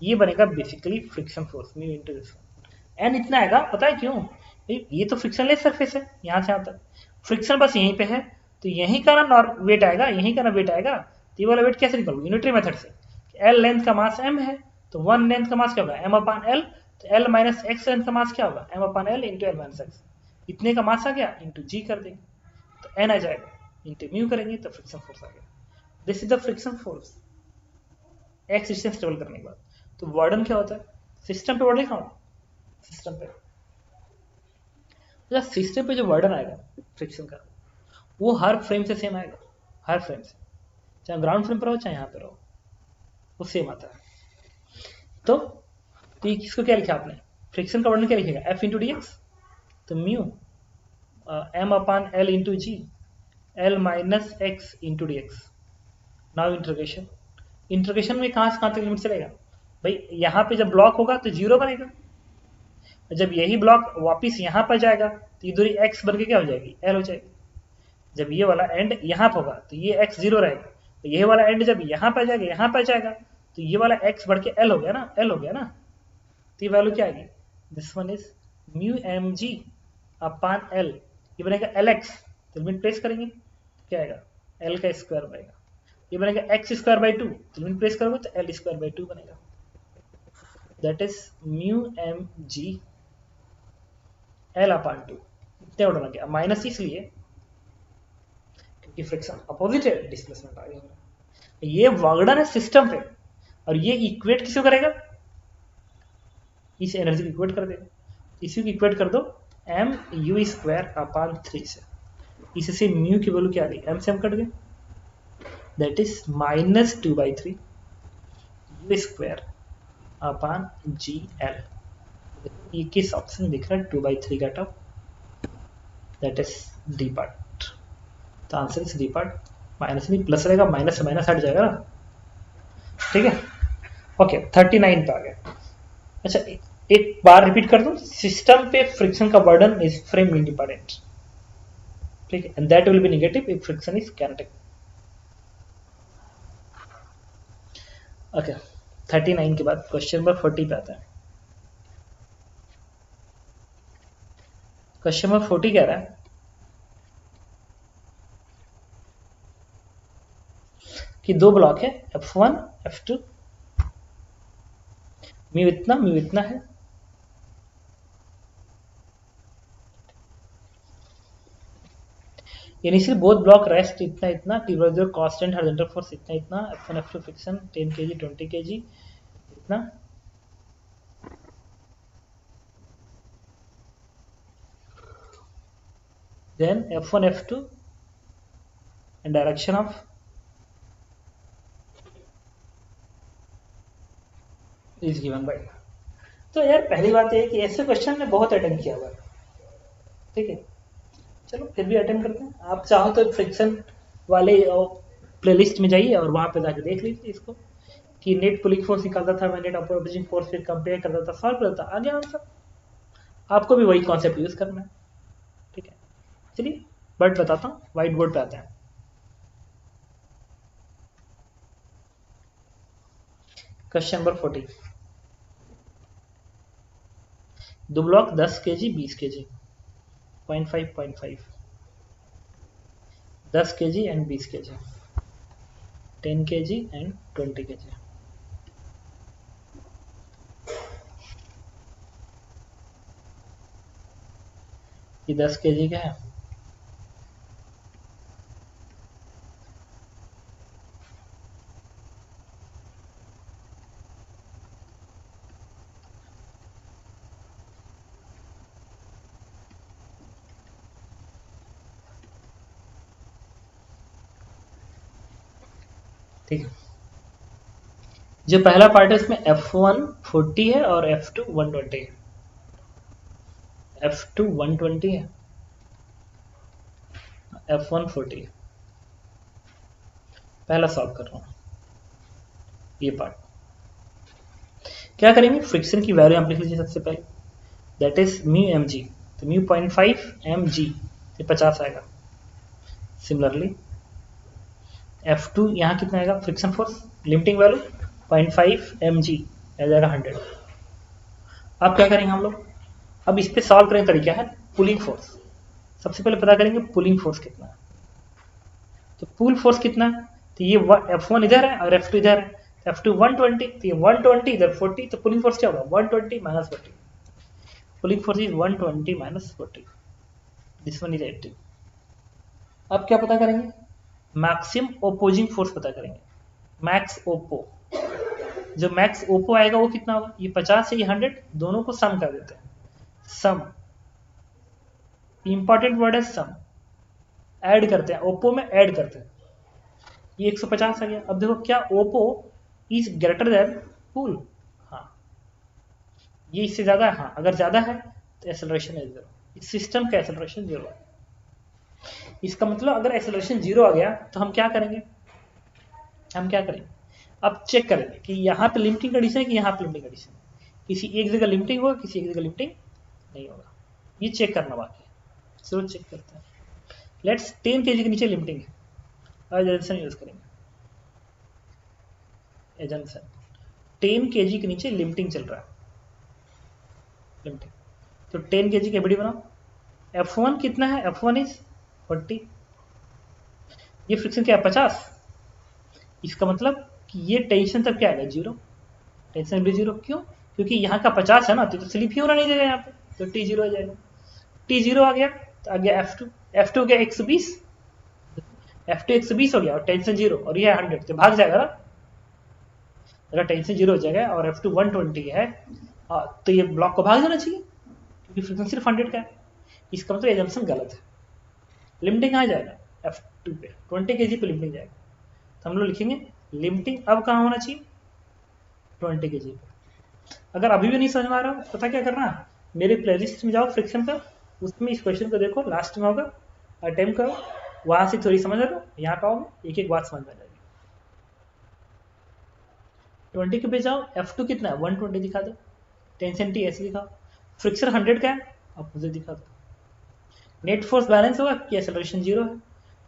ये बनेगा basically friction force mu into this. n इतना आएगा, पता है क्यों? ये तो फ्रिक्शनलेस सरफेस है, यहाँ से यहाँ तक फ्रिक्शन बस यहीं पे है, तो यहीं का ना वेट आएगा, यहीं का ना वेट आएगा। तो ये वाला वेट कैसे निकालोगे? यूनिटरी मेथड से। L लेंथ का मास m है, तो 1 लेंथ का मास क्या होगा? m upon L। तो L माइनस एक्स लेंथ का मास क्या होगा? m upon L into L minus x. इतने का मास आ गया, इंटू जी कर देंगे तो n आ जाएगा, इंटू म्यू करेंगे तो फ्रिक्शन फोर्स आ गया। This is the friction force x distance travel करने के बाद। तो वार्डन क्या होता है? सिस्टम पे वार्डन लिखा हूँ, सिस्टम पे सिस्टम पे जो वार्डन आएगा फ्रिक्शन का, वो हर फ्रेम से सेम आएगा, हर फ्रेम से, चाहे ग्राउंड फ्रेम पर हो चाहे यहाँ पर हो, वो सेम आता है। तो इसको क्या लिखा आपने? फ्रिक्शन का वर्णन क्या लिखेगा? F इंटू डी एक्स, तो mu m upon L into g, L minus x into d x. Now integration, integration में कहाँ से कहाँ तक लिमिट चलेगा भाई? यहाँ पे जब ब्लॉक होगा तो जीरो बनेगा, जब यही ब्लॉक वापिस यहाँ पर जाएगा तो ये दूरी x बन के क्या हो जाएगी? L हो जाएगी। जब ये वाला एंड यहाँ पर होगा तो ये x जीरो रहेगा, तो ये वाला एंड जब यहाँ पर जाएगा, यहाँ पर जाएगा, तो ये वाला x बढ़ के L हो गया ना, L हो गया ना। तो ये वैल्यू क्या आएगी? This one is mu M G upon L, ये बनेगा LX। तो लिमिट प्लेस करेंगे क्या आएगा? L का स्क्वायर बनेगा। ये बनेगा x स्क्वायर बाई 2, तो लिमिट प्लेस करोगे तो L स्क्वायर बाई 2 बनेगा। That is mu M G L upon 2। इतने ऑर्डर आ गया, माइनस इसलिए क्योंकि फ्रिक्शन अपोजिट है, डिस्प्लेसमेंट आ गया। ये वर्डन है सिस्टम पे, और ये इक्वेट किसको करेगा? इस एनर्जी को इक्वेट कर देगा। इसी को इक्वेट कर दो m u स्क्वायर अपॉन 3 से, इससे म्यू की वैल्यू क्या आ गई? m से m कट गए, that is minus 2/3 u square upon g L. ये किस ऑप्शन में दिख रहा है? 2/3 का term, that is D part. तो answer is D part. Minus नहीं प्लस रहेगा, माइनस से माइनस हट जाएगा ना, ठीक है। ओके 39 पे आ गया। अच्छा एक बार रिपीट कर दो, सिस्टम पे फ्रिक्शन का बर्डन इज फ्रेम इंडिपेंडेंट, ठीक है, and that will be negative if friction is kinetic. Okay 39 के बाद क्वेश्चन नंबर 40 पे आता है। क्वेश्चन नंबर 40 कह रहा है कि दो ब्लॉक है F1 F2, म्यू इतना है, इनिशियल बोथ ब्लॉक रेस्ट इतना टीवर कांस्टेंट हॉरिजॉन्टल फोर्स इतना F1 F2 friction 10 kg 20 kg इतना, then F1 F2 and direction of is given by। तो यार पहली बात यह है कि ऐसे क्वेश्चन में बहुत अटेम्प्ट किया हुआ है, ठीक है, चलो फिर भी अटेम्प्ट करते हैं। आप चाहो तो फ्रिक्शन वाले प्लेलिस्ट में जाइए और वहां पे जाके देख लीजिए इसको कि नेट पुलिंग फोर्स निकालता था मैं, नेट ऑपोजिंग फोर्स फिर कंपेयर करता था, सॉल्व करता था, आ गया आंसर। आपको भी वही कॉन्सेप्ट यूज करना है, ठीक है। चलिए बट बताता हूँ, व्हाइट बोर्ड पे आते हैं। क्वेश्चन नंबर 40, दो block 10 kg 20 kg 0.5 10 kg and 20 kg 10 kg and 20 kg। ये 10 kg का है, ठीक है। जो पहला पार्ट है इसमें F1 40 है और F2 120 है। F2 120 है, F1 40 है। पहला सॉल्व कर रहा हूँ ये पार्ट। क्या करेंगे, फ्रिक्शन की वैल्यू आप लिख लीजिए सबसे पहले, दैट इज म्यू mg, तो म्यू 0.5 mg, ये 50 आएगा। सिमिलरली F2 यहाँ कितना आएगा, friction force limiting value 0.5 mg आ जाएगा 100। अब क्या करेंगे हम लोग, अब इस पे सॉल्व करने का तरीका है पुलिंग फोर्स। सबसे पहले पता करेंगे पुलिंग फोर्स कितना है। तो पुल फोर्स कितना है, तो ये F1 इधर है और F2 इधर है, तो F2 120, तो ये 120 इधर 40, तो पुलिंग फोर्स क्या होगा 120 minus 40। Pulling force is 120 minus 40, this one is 80। अब क्या पता करेंगे, मैक्सिमम ओपोजिंग फोर्स पता करेंगे, मैक्स ओपो। जो मैक्स ओपो आएगा वो कितना होगा, ये 50 से ये 100 दोनों को सम कर देते हैं, सम, इंपॉर्टेंट वर्ड है सम, ऐड करते हैं, ओपो में ऐड करते हैं। ये 150 आ गया। अब देखो क्या ओपो इज ग्रेटर देन पुल, हाँ ये इससे ज्यादा है, हाँ अगर ज्यादा है तो एक्सेलरेशन है 0, इस सिस्टम का एक्सेलरेशन 0। इसका मतलब अगर एक्सेलरेशन 0 आ गया तो हम क्या करेंगे, हम क्या करेंगे, अब चेक करेंगे कि यहाँ पे लिमिटिंग कंडीशन है कि यहाँ पे लिमिटिंग कंडीशन है। किसी एक जगह लिमिटिंग होगा, किसी एक जगह लिमिटिंग नहीं होगा, ये चेक करना बाकी है। चलो चेक करते हैं। लेट्स 10 kg के नीचे लिमिटिंग है, आज एजम्पशन यूज करेंगे, एजम्पशन 10 kg के नीचे लिमिटिंग चल रहा है, लिमिटिंग। तो 10 kg की एबीडी बनाओ। F1 कितना है, F1 इज 40, ये फ्रिक्शन क्या है 50। इसका मतलब कि ये टेंशन तक क्या आएगा 0, टेंशन भी 0, क्यों, क्योंकि यहाँ का 50 है ना, तो स्लिप ही हो रहा नहीं जाएगा यहाँ पे, तो T0 आ जाएगा। T0 आ गया तो आ गया F2, F2 क्या 120, F2 120 हो गया और टेंशन 0 और ये 100, तो भाग जाएगा ना। अगर टेंशन 0 हो जाएगा और F2 120 है तो ये ब्लॉक को भाग जाना चाहिए, क्योंकि फ्रिक्शन सिर्फ 100 का है। इसका मतलब एजम्पशन गलत है। लिमिटिंग कहाँ जाएगा, F2 पे 20 kg पे लिमिटिंग जाएगा, तो हम लोग लिखेंगे लिमिटिंग अब कहाँ होना चाहिए 20 kg पे। अगर अभी भी नहीं समझ में आ रहा पता क्या करना, मेरे प्लेलिस्ट में जाओ फ्रिक्शन का, उसमें इस क्वेश्चन को देखो, लास्ट में होगा, अटेम्प्ट करो, वहां से थोड़ी समझ लो, यहाँ पे आओगे एक एक बात समझ में आ जाएगी। 20 के पे जाओ, F2 कितना है 120 दिखा दो, टेंशन T ऐसे दिखाओ, फ्रिक्शन 100 का है अपोजिट दिखा दो, नेट फोर्स बैलेंस होगा कि एक्सेलरेशन 0 है,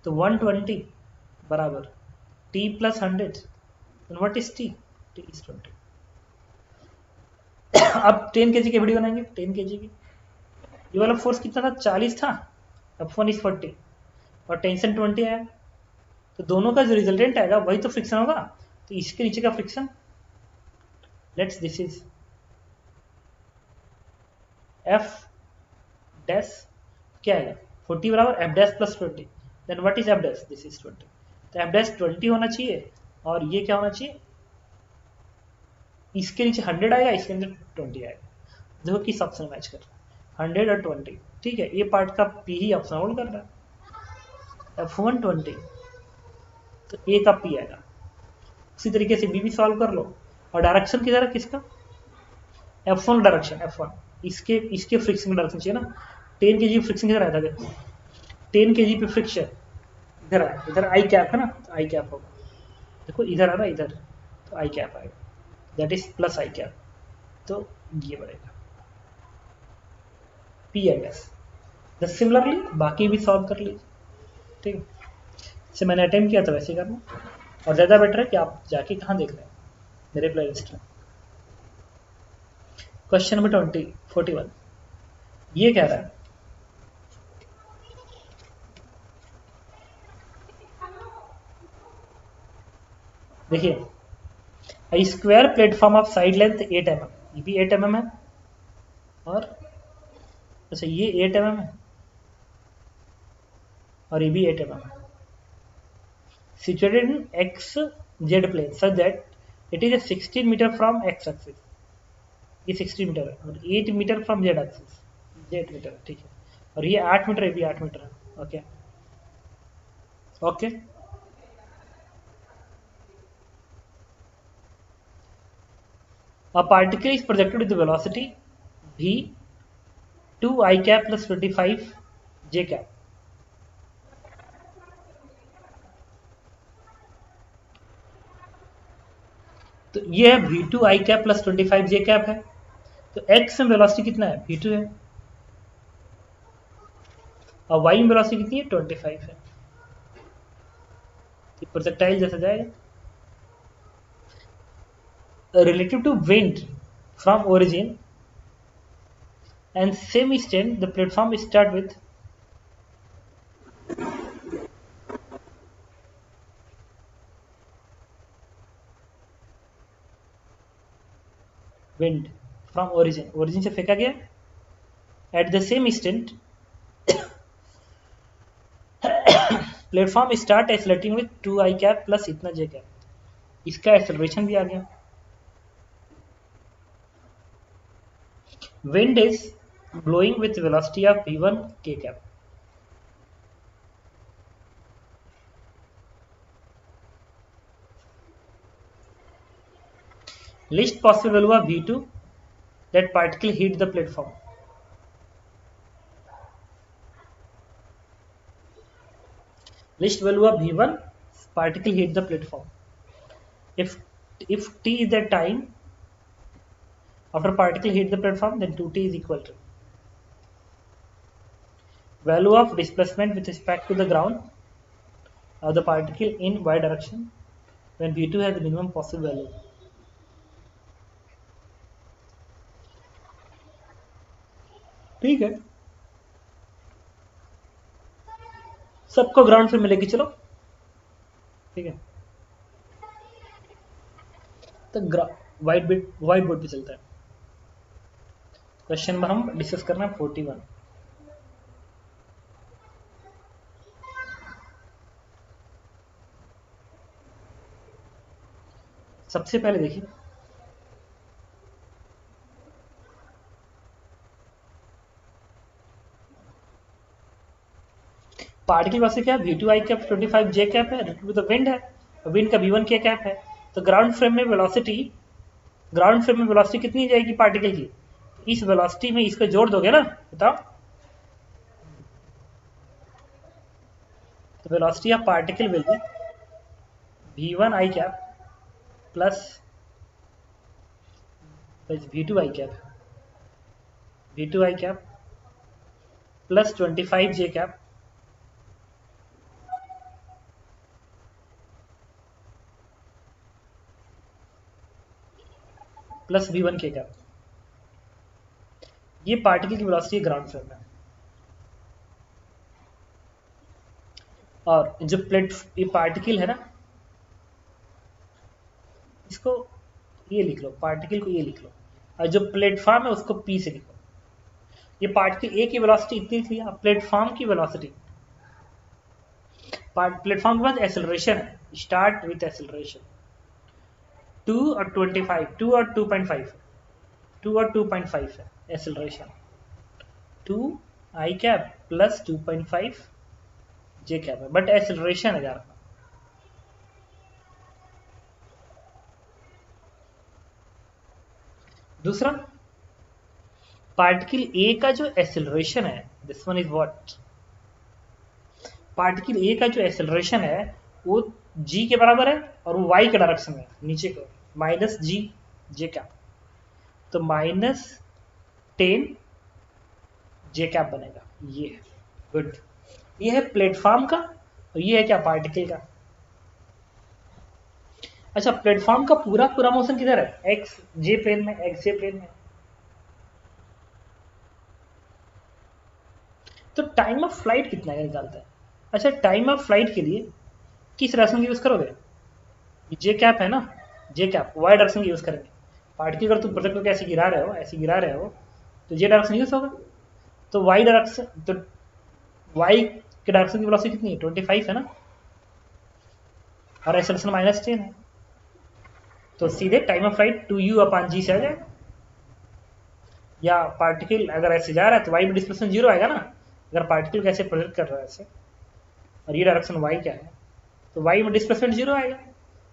तो 120 बराबर T plus 100, what is T, T is 20। अब 10 kg की वीडियो बनाएंगे, 10 kg की, ये वाला फोर्स कितना था 40 था, F1 इज 40 और टेंशन 20 आया, तो दोनों का जो रिजल्टेंट आएगा वही तो फ्रिक्शन होगा, तो इसके नीचे का friction, let's this is F dash क्या आएगा 40 बराबर F dash plus 20, then what is F dash, this is 20, तो F डैश 20 होना चाहिए और ये क्या होना चाहिए, इसके नीचे 100 आएगा, इसके अंदर 20 आएगा। देखो किस ऑप्शन मैच कर रहा है 100 और 20, ठीक है, ये पार्ट का P ही ऑप्शन होल्ड कर रहा है, F1 20 तो A का P आएगा। उसी तरीके से B भी सॉल्व कर लो, और डायरेक्शन किधर है किसका, F1 डायरेक्शन, F1 इसके इसके फ्रिक्शन डायरेक्शन चाहिए ना, 10 kg फ्रिक्शन किधर आया था, 10 kg पे फ्रिक्शन इधर आया, इधर आई कैप है ना, तो आई कैप होगा, देखो इधर आ रहा है इधर, तो आई कैप आएगा, that is plus I cap, तो ये बढ़ेगा P एंड S। सिमिलरली बाकी भी सॉल्व कर लीजिए। ठीक है, इससे मैंने अटेम्प्ट किया था वैसे ही करना, और ज़्यादा बेटर है कि आप जाके कहाँ देख रहे हैं मेरे प्ले लिस्ट में। क्वेश्चन नंबर 41 ये कह रहा है, देखिए a square platform of side length 8 mm, ये भी 8 mm है, और अच्छा ये 8 mm है और ये भी 8 mm है, situated in x z plane such that it is a 16 meter from x axis, ये 16 मीटर है, और 8 मीटर फ्रॉम z axis, ये 8 मीटर है, ठीक है, और ये 8 मीटर, ये भी 8 मीटर है। Okay okay, a particle is projected with the velocity v 2 I cap plus 25 j cap, तो ये है v2 I cap plus 25 j cap है, तो x में वेलोसिटी कितना है v2 है, और y में वेलोसिटी कितनी है 25 है, प्रोजेक्टाइल जैसा जाएगा। Relative to wind from origin and same extent the platform start with wind from origin से फेंका गया, at the same instant platform start accelerating with 2 I cap plus इतना j cap, इसका एक्सेलरेशन भी आ गया। Wind is blowing with velocity of v1 k cap, list possible value of v2 that particle hit the platform, list value of v1 particle hit the platform, if t is the time after particle hit the platform then 2t is equal to value of displacement with respect to the ground of the particle in y direction when v2 has the minimum possible value। ठीक है, सबको ground पे मिलेगी, चलो ठीक है, तो white board पे चलता है। क्वेश्चन नंबर हम डिस्कस करना है 41, सबसे पहले देखिए पार्टिकल वास्ते क्या है, v2 I cap 25 j cap है, तो विंड है, विंड का v1 k cap है, तो ग्राउंड फ्रेम में वेलोसिटी कितनी जाएगी पार्टिकल की, इस वेलोसिटी में इसको जोड़ दोगे ना, बताओ, तो velocity of particle will be v1 I cap plus v2 I cap plus 25 j cap plus v1 k cap, ये पार्टिकल की वेलोसिटी ग्राउंड फ्रेम में, और जो ये पार्टिकल है ना, इसको ये लिख लो, पार्टिकल को ये लिख लो, और जो प्लेटफॉर्म है उसको p से लिखो। ये पार्टिकल ए की वेलोसिटी इतनी थी, प्लेटफॉर्म की वेलोसिटी, प्लेटफॉर्म के बाद एक्सेलरेशन है, स्टार्ट विथ एक्सेलरेशन 2 और 25, 2 और 2.5 है acceleration, 2 I cap plus 2.5 j cap है, बट एक्सेलरेशन है यार। दूसरा पार्टिकल ए का जो एक्सेलरेशन है, this one is what, particle A का जो एक्सेलरेशन है वो g के बराबर है और वो y के डायरेक्शन में नीचे को माइनस जी जे कैप, तो माइनस 10 जे कैप बनेगा, ये है गुड, ये है प्लेटफॉर्म का और ये है क्या, पार्टिकल का। अच्छा, प्लेटफॉर्म का पूरा पूरा मोशन किधर है, एक्स जे प्लेन में, एक्स जे प्लेन में। तो टाइम ऑफ फ्लाइट कितना है निकालता है। अच्छा, टाइम ऑफ फ्लाइट के लिए किस डायरेक्शन यूज करोगे, जे कैप है ना, जे कैप वाई डायरेक्शन यूज करेंगे। पार्टिकल अगर तुम प्रोजेक्ट को ऐसे गिरा रहे हो, ऐसे गिरा रहे हो, तो जे डायरेक्शन यूज होगा। तो वाई डायरेक्शन, तो वाई के डायरेक्शन की वेलोसिटी कितनी है, 25 है ना, और एक्सेलरेशन -10 है। तो सीधे टाइम ऑफ फ्लाइट 2u/g से आ जाएगा। या पार्टिकल अगर ऐसे जा रहा है तो वाई में डिस्प्लेसमेंट 0 आएगा ना, अगर पार्टिकल कैसे प्रोजेक्ट कर रहा है ऐसे, और ये डायरेक्शन वाई क्या है, तो वाई में डिस्प्लेसमेंट 0 आएगा।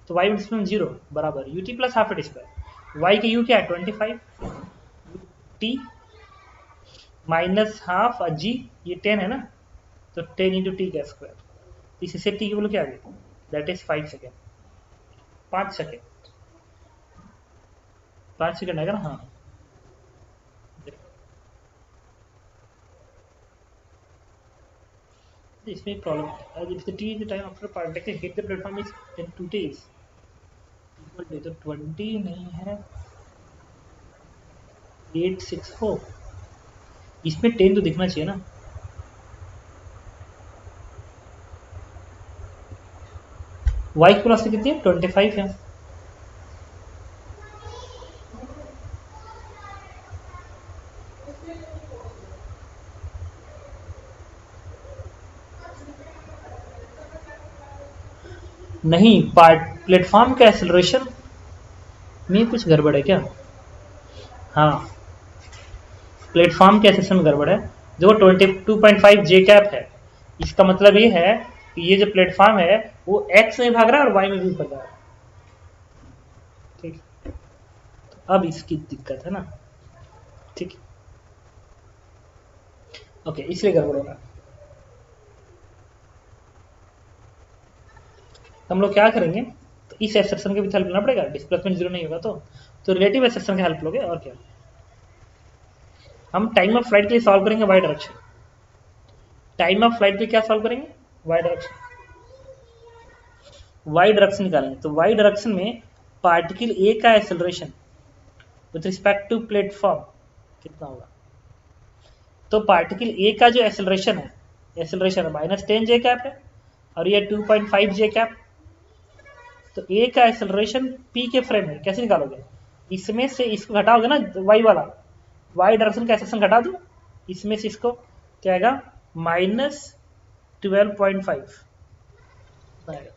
तो वाई में डिस्प्लेसमेंट 0 बराबर u t plus half at square. Y के यू क्या है, 25, टी माइनस हाफ, जी ये 10 है ना, तो 10 इंटू टी का स्क्वायर। इससे टी की वैल्यू क्या आ गई, that is 5 second, 5 second, 5 second आएगा ना। हाँ, इसमें एक प्रॉब्लम है, if the t is the time after particle hit the platform is then 2t is equal to, तो 20 नहीं है, 864, इसमें 10 तो दिखना चाहिए ना। y की वेलोसिटी कितनी है, 25 है। नहीं, पार्ट प्लेटफॉर्म का एक्सेलरेशन में कुछ गड़बड़ है क्या। हाँ, प्लेटफॉर्म के एक्सेलरेशन में गड़बड़ है। जो 22.5 जे कैप है, इसका मतलब ये है कि ये जो प्लेटफॉर्म है वो एक्स में भाग रहा है और वाई में भी भाग रहा है। ठीक, तो अब इसकी दिक्कत है ना। ठीक, ओके, इसलिए गड़बड़ होगा। हम लोग क्या करेंगे, तो इस एक्सेप्शन के भी हेल्प लेना पड़ेगा, डिस्प्लेसमेंट 0 नहीं होगा तो रिलेटिव एक्सेप्शन की हेल्प लोगे। और क्या, हम टाइम ऑफ फ्लाइट के लिए सॉल्व करेंगे y direction. Time of flight के क्या सॉल्व करेंगे, वाई डायरेक्शन, वाई डायरेक्शन निकालेंगे। तो वाई डायरेक्शन में पार्टिकल ए का acceleration with respect to platform कितना होगा। तो पार्टिकल ए का जो एक्सेलरेशन है, एक्सेलरेशन -10 जे कैप है और ये 2.5 जे कैप। तो ए का एक्सेलरेशन पी के फ्रेम में कैसे निकालोगे, इसमें से इसको घटाओगे ना, वाई वाला, वाई डायरेक्शन का एक्सेलरेशन घटा दो, इसमें से इसको क्या आएगा, -12.5 आएगा।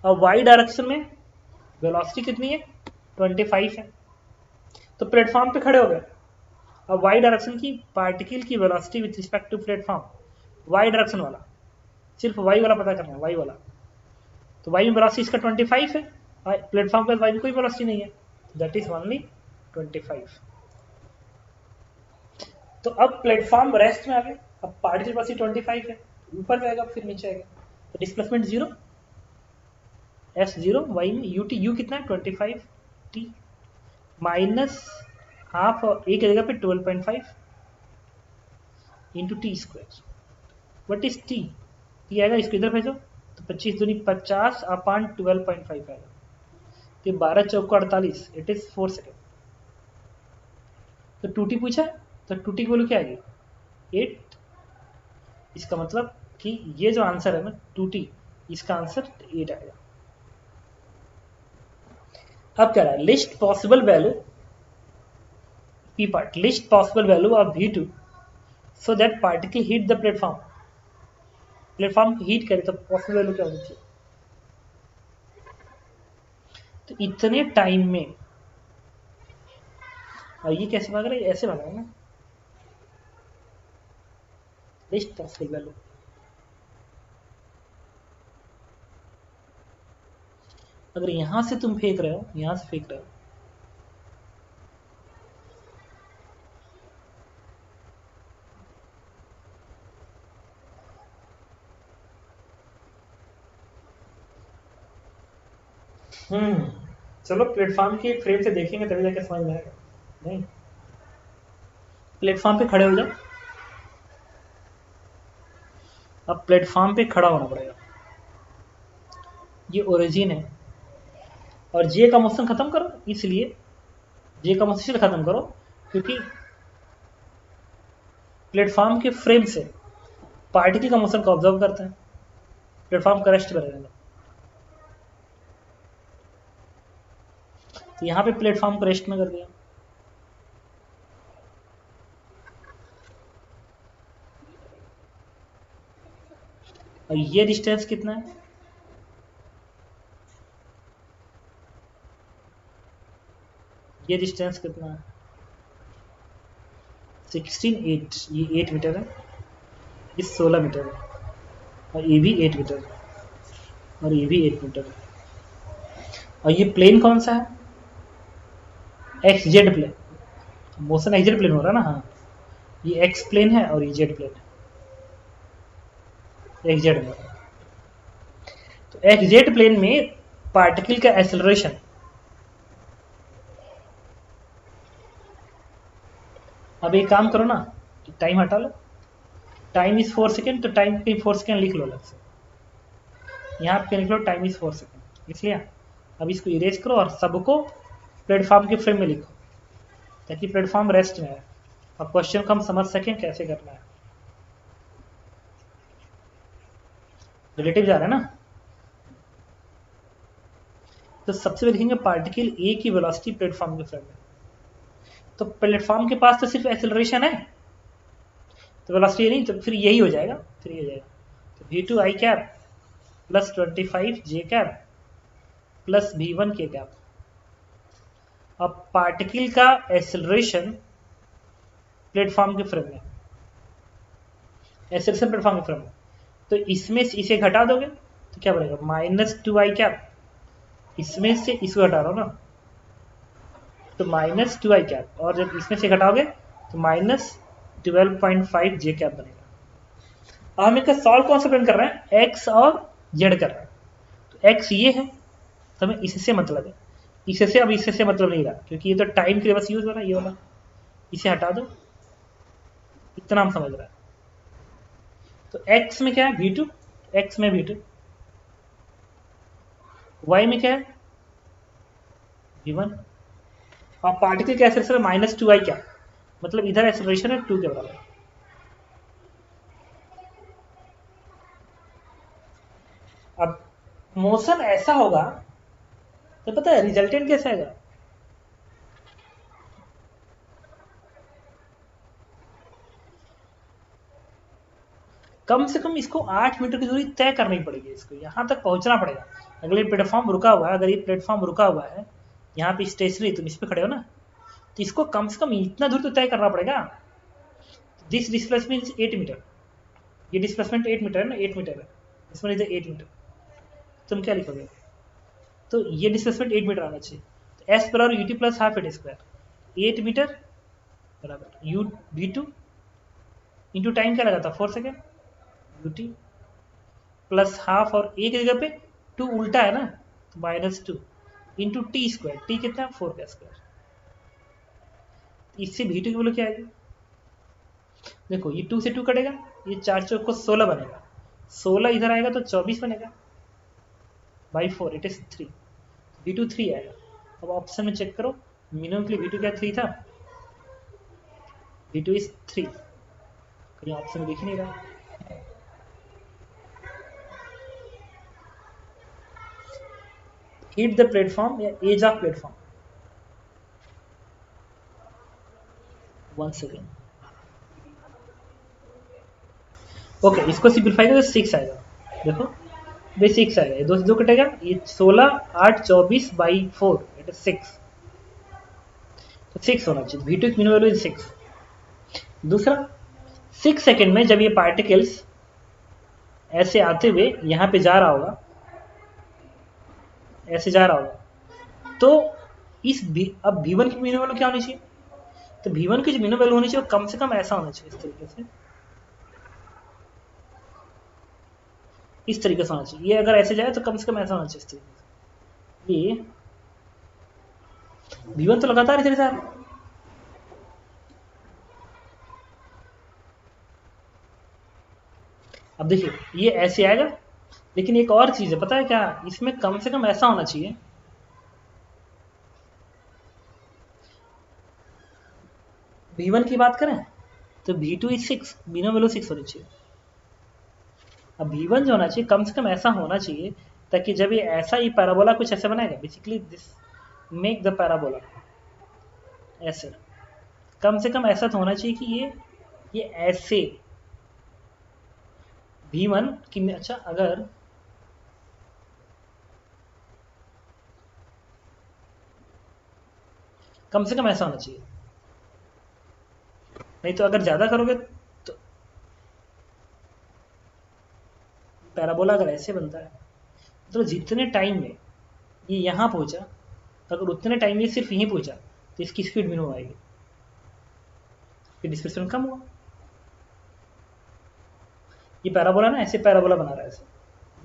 और वाई डायरेक्शन में वेलोसिटी कितनी है, 25 है। तो प्लेटफॉर्म पे खड़े हो गए। अब वाई डायरेक्शन की पार्टिकल की velocity with respect to platform, y direction वाला, सिर्फ वाई वाला पता करना है, वाई वाला। तो वाई में वेलोसिटी इसका 25 है, प्लेटफॉर्म पे वाई में कोई वेलोसिटी नहीं है, दैट इज ओनली 25। तो अब प्लेटफॉर्म रेस्ट में आ गए, अब पार्टिकल वेलोसिटी 25 है, ऊपर जाएगा फिर नीचे आएगा, तो डिस्प्लेसमेंट 0, एस 0, वाई में यू टी, यू कितना है 25 टी माइनस हाफ, और एक जगह पे 12.5 into T square. What is T, T आएगा, इसको इधर भेजो, तो 25 दूनी 50 अपान 12.5 आएगा, तो 12 चौको 48, इट इज 4 सेकेंड। तो 2t पूछा, तो 2t की वैल्यू क्या आएगी, 8। इसका मतलब कि ये जो आंसर है ना 2t, इसका आंसर 8 आएगा। अब क्या रहा है, list possible value, P part, list possible value of v2 so that particle hit the platform. Platform को हीट करे तो पॉसिबल वैल्यू क्या होनी चाहिए, तो इतने टाइम में, और ये कैसे भाग रहा है, ऐसे भाग रहा है ना, लिस्ट पॉसिबल वैल्यू। अगर यहां से तुम फेंक रहे हो, यहां से फेंक रहे हो, चलो प्लेटफॉर्म की फ्रेम से देखेंगे तभी जाके समझ में आएगा। नहीं, प्लेटफॉर्म पे खड़े हो जाओ, अब प्लेटफॉर्म पे खड़ा होना पड़ेगा, ये ओरिजिन है, और जे का मोशन खत्म करो, इसलिए जे का मोशन इसलिए खत्म करो क्योंकि प्लेटफॉर्म के फ्रेम से पार्टिकल का मोशन को ऑब्जर्व करते हैं, प्लेटफॉर्म का रेस्ट करेगा। तो यहाँ पे प्लेटफॉर्म को रेस्ट में कर दिया। और ये डिस्टेंस कितना है, ये डिस्टेंस कितना है 16 8, ये 8 मीटर है, ये 16 मीटर है, और ये भी 8 मीटर है, और ये भी 8 मीटर है। और ये प्लेन कौन सा है, X Z plane, motion X Z plane हो रहा है ना, हाँ ये एक्स प्लेन है और ये जेड प्लेन है, एक्स जेड में। तो एक्स जेड प्लेन में पार्टिकल का एक्सेलरेशन, अब एक काम करो ना, टाइम हटा लो, टाइम इज 4 सेकेंड, तो टाइम पे 4 सेकेंड लिख लो अलग से, यहाँ पे लिख लो टाइम इज 4 सेकेंड, इसलिए अब इसको इरेज करो और सबको प्लेटफॉर्म के फ्रेम में लिखो ताकि प्लेटफॉर्म रेस्ट में है और क्वेश्चन को हम समझ सकें कैसे करना है। रिलेटिव जा रहा है ना, तो सबसे पहले लिखेंगे पार्टिकल ए की वेलोसिटी प्लेटफॉर्म के फ्रेम में। तो प्लेटफॉर्म के पास तो सिर्फ एक्सेलरेशन है, तो वेलोसिटी नहीं, तो फिर यही हो जाएगा, फिर ये हो जाएगा, तो v2 i cap plus 25 j cap plus v1 k cap. अब पार्टिकल का एक्सेलरेशन प्लेटफॉर्म के फ्रेम में, एक्सेलरेशन प्लेटफॉर्म के फ्रेम में, तो इसमें से इसे घटा दोगे तो क्या बनेगा -2i कैप, इसमें से इसको घटा रहा हूँ ना, तो -2i कैप, और जब इसमें से घटाओगे तो -12.5 j कैप बनेगा। अब हम इसका सॉल्व कौन सा प्रिंट कर रहे हैं, x और z कर रहे हैं, तो x ये है तो हमें इससे मतलब है, इससे अब इससे मतलब नहीं रहा क्योंकि ये तो टाइम के लिए बस यूज हो रहा है, ये वाला इसे हटा दो, इतना हम समझ रहे हैं। तो x में क्या है v2, x में v2, y में क्या है v1, और पार्टिकल का एक्सेलरेशन -2i क्या, मतलब इधर एक्सेलरेशन है 2 के बराबर। अब मोशन ऐसा होगा तो पता है रिजल्टेंट कैसा आएगा, कम से कम इसको 8 मीटर की दूरी तय करनी पड़ेगी, इसको यहां तक पहुंचना पड़ेगा। अगर ये प्लेटफॉर्म रुका हुआ है, अगर ये प्लेटफॉर्म रुका हुआ है यहाँ पे स्टेशनरी, तुम इस पे खड़े हो ना, तो इसको कम से कम इतना दूर तो तय करना पड़ेगा। दिस डिस्प्लेसमेंट इज 8 मीटर, ये डिस्प्लेसमेंट 8 मीटर है ना, 8 मीटर है, इसमें इधर 8 मीटर, तुम क्या लिखोगे, तो ये डिस्प्लेसमेंट 8 मीटर आना चाहिए। तो एस बराबर u t plus half at square, 8 meter बराबर यू v2 इंटू टाइम क्या लगा था 4 सेकेंड, यूटी प्लस हाफ, और एक जगह पे 2 उल्टा है ना, तो -2 इंटू टी स्क्वायर, टी कितना है 4 का स्क्वायर। इससे v2 की वैल्यू क्या आएगी, देखो ये 2 से 2 कटेगा, ये 4 चौक को 16 बनेगा, 16 इधर आएगा तो 24 बनेगा, बाई 4 इट इज 3, v2 3 आएगा। अब ऑप्शन में चेक करो, मिनिमम के लिए v2 क्या 3 था, v2 इज 3, कहीं ऑप्शन में दिख नहीं रहा। हिट द प्लेटफॉर्म या edge of platform, 1 second, okay इसको सिंप्लीफाई करो 6 आएगा, देखो ये 6 आएगा, ये 2 से 2 कटेगा, ये 16 8 24 बाई 4 इट इज 6, तो 6 होना चाहिए, v2 की मिनिमम वैल्यू इज 6। दूसरा 6 सेकेंड में जब ये पार्टिकल्स ऐसे आते हुए यहाँ पे जा रहा होगा, ऐसे जा रहा होगा, तो इस अब v1 की मिनिमम वैल्यू क्या होनी चाहिए, तो v1 की जो मिनिमम वैल्यू होनी चाहिए वो कम से कम ऐसा होना चाहिए, इस तरीके से होना चाहिए, ये अगर ऐसे जाए तो कम से कम ऐसा होना चाहिए, इस तरीके से। ये v1 तो लगातार इधर जा रहा है, अब देखिए ये ऐसे आएगा, लेकिन एक और चीज़ है, पता है क्या, इसमें कम से कम ऐसा होना चाहिए, V1 की बात करें तो V2 इज 6, V1 वैल्यू 6 होनी चाहिए। अब V1 जो होना चाहिए कम से कम ऐसा होना चाहिए, ताकि जब ये ऐसा ही पैराबोला कुछ ऐसे बनाएगा, basically this make the parabola ऐसे, कम से कम ऐसा तो होना चाहिए कि ये ऐसे V1 की, अच्छा अगर कम से कम ऐसा होना चाहिए, नहीं तो अगर ज़्यादा करोगे तो पैराबोला अगर ऐसे बनता है तो जितने टाइम में ये यहाँ पहुँचा, अगर उतने टाइम में सिर्फ यहीं पहुँचा तो इसकी स्पीड मिनिमम आएगी, फिर डिस्प्लेसमेंट कम हुआ। ये पैराबोला ना, ऐसे पैराबोला बना रहा है ऐसे,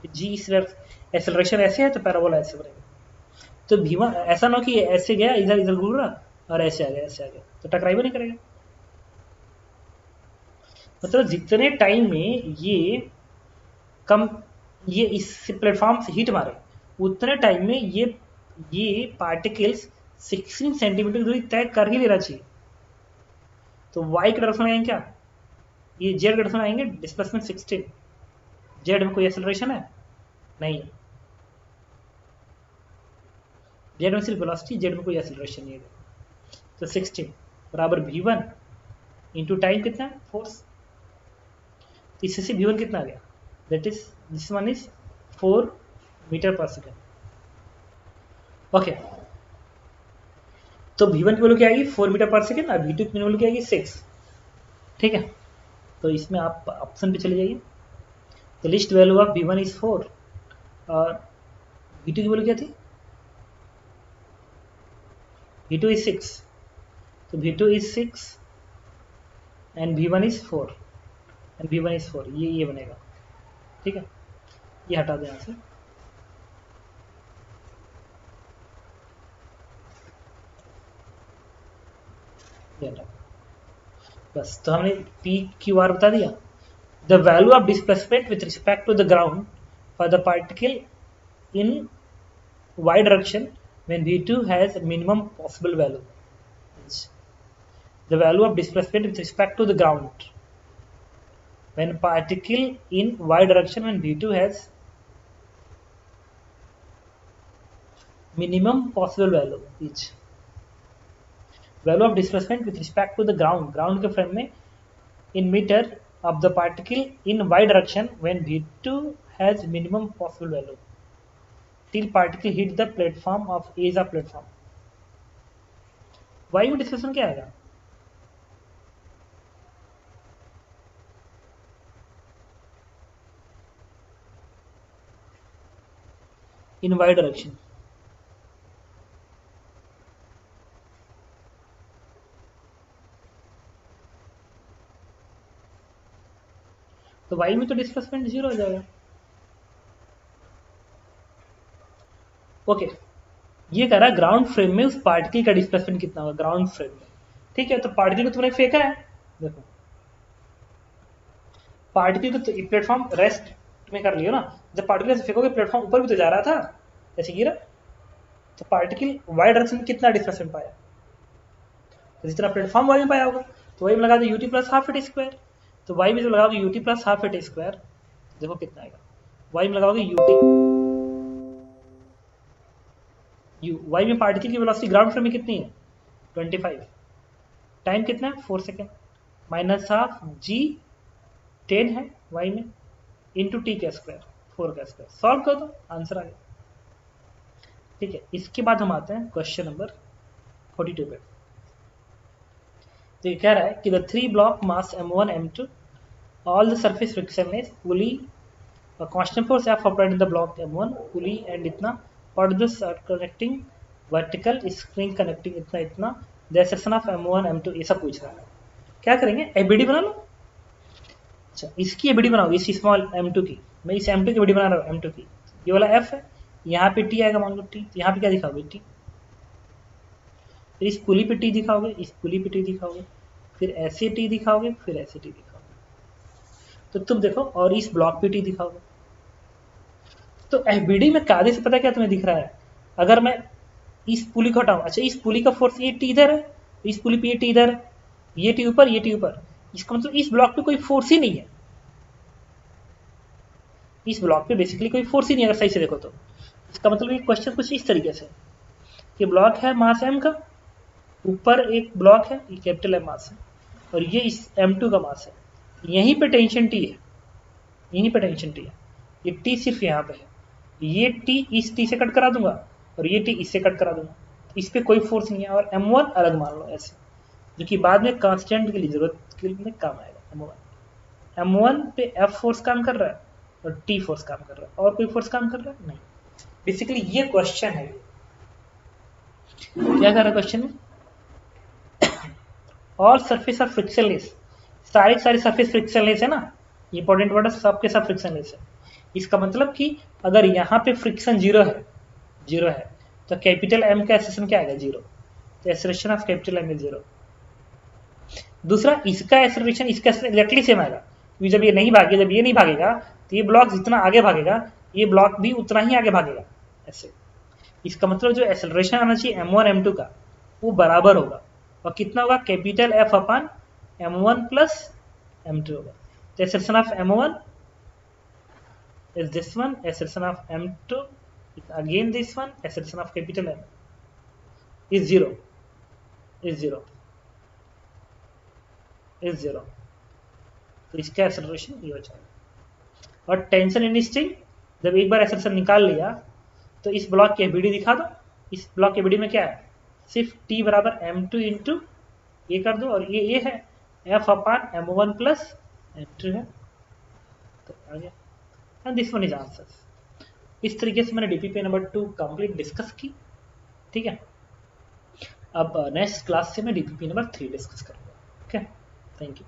जी एक्सेलरेशन ऐसे है तो पैराबोला ऐसे बनेगा। तो V1 ऐसा ना कि ऐसे गया इधर इधर घूम रहा और ऐसे आ गया ऐसे आ गया, तो टकराई भी नहीं करेगा। मतलब जितने टाइम में ये इस प्लेटफॉर्म से हिट मारे, उतने टाइम में ये पार्टिकल्स 16 सेंटीमीटर की दूरी तय कर ही लेना चाहिए। तो y की डायरेक्शन आएंगे क्या, ये z की डायरेक्शन आएंगे डिस्प्लेसमेंट 16, z में कोई एक्सेलरेशन है नहीं, z में सिर्फ वेलोसिटी, z में कोई एक्सेलरेशन नहीं है। तो 16 बराबर V1 इंटू टाइम कितना है, फोर्स, इससे से V1 कितना आ गया, that is this one is 4 meter per second. Okay, तो V1 की वैल्यू क्या आएगी 4 मीटर पर सेकेंड, और V2 की वैल्यू क्या आएगी 6, ठीक है। तो इसमें आप ऑप्शन पे चले जाइए, तो least value of V1 is 4 और V2 की वैल्यू क्या थी, V2 इज 6, तो V2 is 6 and V1 is 4 and V1 is 4, ये बनेगा, ठीक है। ये हटा दें यहाँ से, ये हटा, बस। तो हमने P क्यू आर बता दिया। The value of displacement with respect to the ground for the particle in y direction when V2 has minimum possible value. The value of displacement with respect to the ground when particle in y direction when V2 has minimum possible value each. Value of displacement with respect to the ground के frame में in meter of the particle in y direction when V2 has minimum possible value till particle hit the platform of A is a platform. y में displacement क्या आएगा, in y direction, तो y में तो displacement 0 हो जाएगा। Okay, ये कह रहा है ग्राउंड फ्रेम में उस पार्टिकल का डिस्प्लेसमेंट कितना होगा ग्राउंड फ्रेम में, ठीक है। तो पार्टिकल को तुमने फेंका है, देखो पार्टिकल को तो प्लेटफॉर्म रेस्ट में कर लियो ना, जब पार्टिकल से फेंकोगे प्लेटफॉर्म ऊपर भी तो जा रहा था, जैसे गिरा, तो पार्टिकल वाई डायरेक्शन में कितना डिस्प्लेसमेंट पाया, तो जितना प्लेटफॉर्म वाई में पाया होगा, तो वाई में लगा दो u t plus half at square, तो वाई में जो लगाओगे u t plus half at square, देखो कितना आएगा, वाई में लगाओगे यूटी, वाई में पार्टिकल की वेलोसिटी ग्राउंड फ्रेम में कितनी है 25, टाइम कितना है 4 सेकेंड, माइनस हाफ जी 10 है वाई में, इंटू टी का स्क्वायर 4 का स्क्वायर, सॉल्व कर दो आंसर आ गया, ठीक है। इसके बाद हम आते हैं क्वेश्चन नंबर 42 पे। तो ये कह रहा है कि the 3 block mass m1 m2 all the surface friction is pulley constant force F applied in the block m1 pulley and इतना और this are connecting vertical screen connecting इतना इतना the section of m1 m2 ऐसा पूछ रहा है। क्या करेंगे, एबीडी बना लो। अच्छा, इसकी एबीडी बनाओगे, इस स्मॉल m2 की, मैं इस m2 की एबीडी बना रहा हूँ, m2 की, ये वाला f है, यहाँ पे t आएगा मान लो t, तो यहाँ पे क्या दिखाओगे t, फिर इस पुली पे t दिखाओगे, इस पुली पे t दिखाओगे, फिर ऐसे t दिखाओगे, फिर ऐसे t दिखाओगे। तो तुम देखो और इस ब्लॉक पे टी दिखाओगे। तो एफबीडी में कायदे से पता क्या तुम्हें दिख रहा है, अगर मैं इस पुली को हटाऊं, अच्छा इस पुली का फोर्स ये टी इधर है, इस पुली पे ये टी इधर है, ये टी ऊपर, ये टी ऊपर, इसका मतलब इस ब्लॉक पे कोई फोर्स ही नहीं है। इस ब्लॉक पे बेसिकली कोई फोर्स ही नहीं है अगर सही से देखो तो। इसका मतलब ये क्वेश्चन कुछ इस तरीके से कि ब्लॉक है मास एम का, ऊपर एक ब्लॉक है, ये कैपिटल एम मास है, और ये इस m2 का मास है, यहीं पे टेंशन टी है, यहीं पे टेंशन टी है, ये टी सिर्फ यहाँ पे है, ये टी इस टी से कट करा दूंगा और ये टी इससे कट करा दूंगा, इस पे कोई फोर्स नहीं है, और m1 अलग मान लो ऐसे, जो कि बाद में कांस्टेंट के लिए जरूरत के लिए काम आएगा। m1 पे f फोर्स काम कर रहा है और t फोर्स काम कर रहा है, और कोई फोर्स काम कर रहा है नहीं। बेसिकली ये क्वेश्चन है, क्या कर रहा है क्वेश्चन में, ऑल सरफेस आर फ्रिक्शनलेस, सारी सरफेस फ्रिक्शनलेस है ना, इंपॉर्टेंट वर्ड है, सबके सब फ्रिक्शनलेस है। इसका मतलब कि अगर यहाँ पे फ्रिक्शन जीरो है तो कैपिटल एम का एक्सेलरेशन क्या आएगा, जीरो, तो acceleration of capital M is zero. दूसरा, इसका एक्सेलरेशन इसका एग्जैक्टली सेम आएगा, क्योंकि जब ये नहीं भागेगा तो ये ब्लॉक जितना आगे भागेगा ये ब्लॉक भी उतना ही आगे भागेगा ऐसे। इसका मतलब जो एक्सेलरेशन आना चाहिए m1 m2 का वो बराबर होगा, और कितना होगा, कैपिटल F अपन m1 प्लस m2 होगा। तो acceleration of m1 is this one, acceleration of m2 is again this one, acceleration of capital M is zero, तो इसका एक्सेलरेशन ये हो जाएगा। और टेंशन इन स्ट्रिंग, जब एक बार एक्सेलरेशन निकाल लिया तो इस ब्लॉक की एबीडी दिखा दो, इस ब्लॉक की एबीडी में क्या है, सिर्फ t बराबर m2 इंटू ये कर दो, और ये है f अपान m1 प्लस m2 है, तो आ गया, and this one is answer. इस तरीके से मैंने डीपीपी नंबर 2 कंप्लीट डिस्कस की, ठीक है। अब नेक्स्ट क्लास से मैं डीपीपी नंबर 3 डिस्कस करूंगा, ओके, थैंक यू।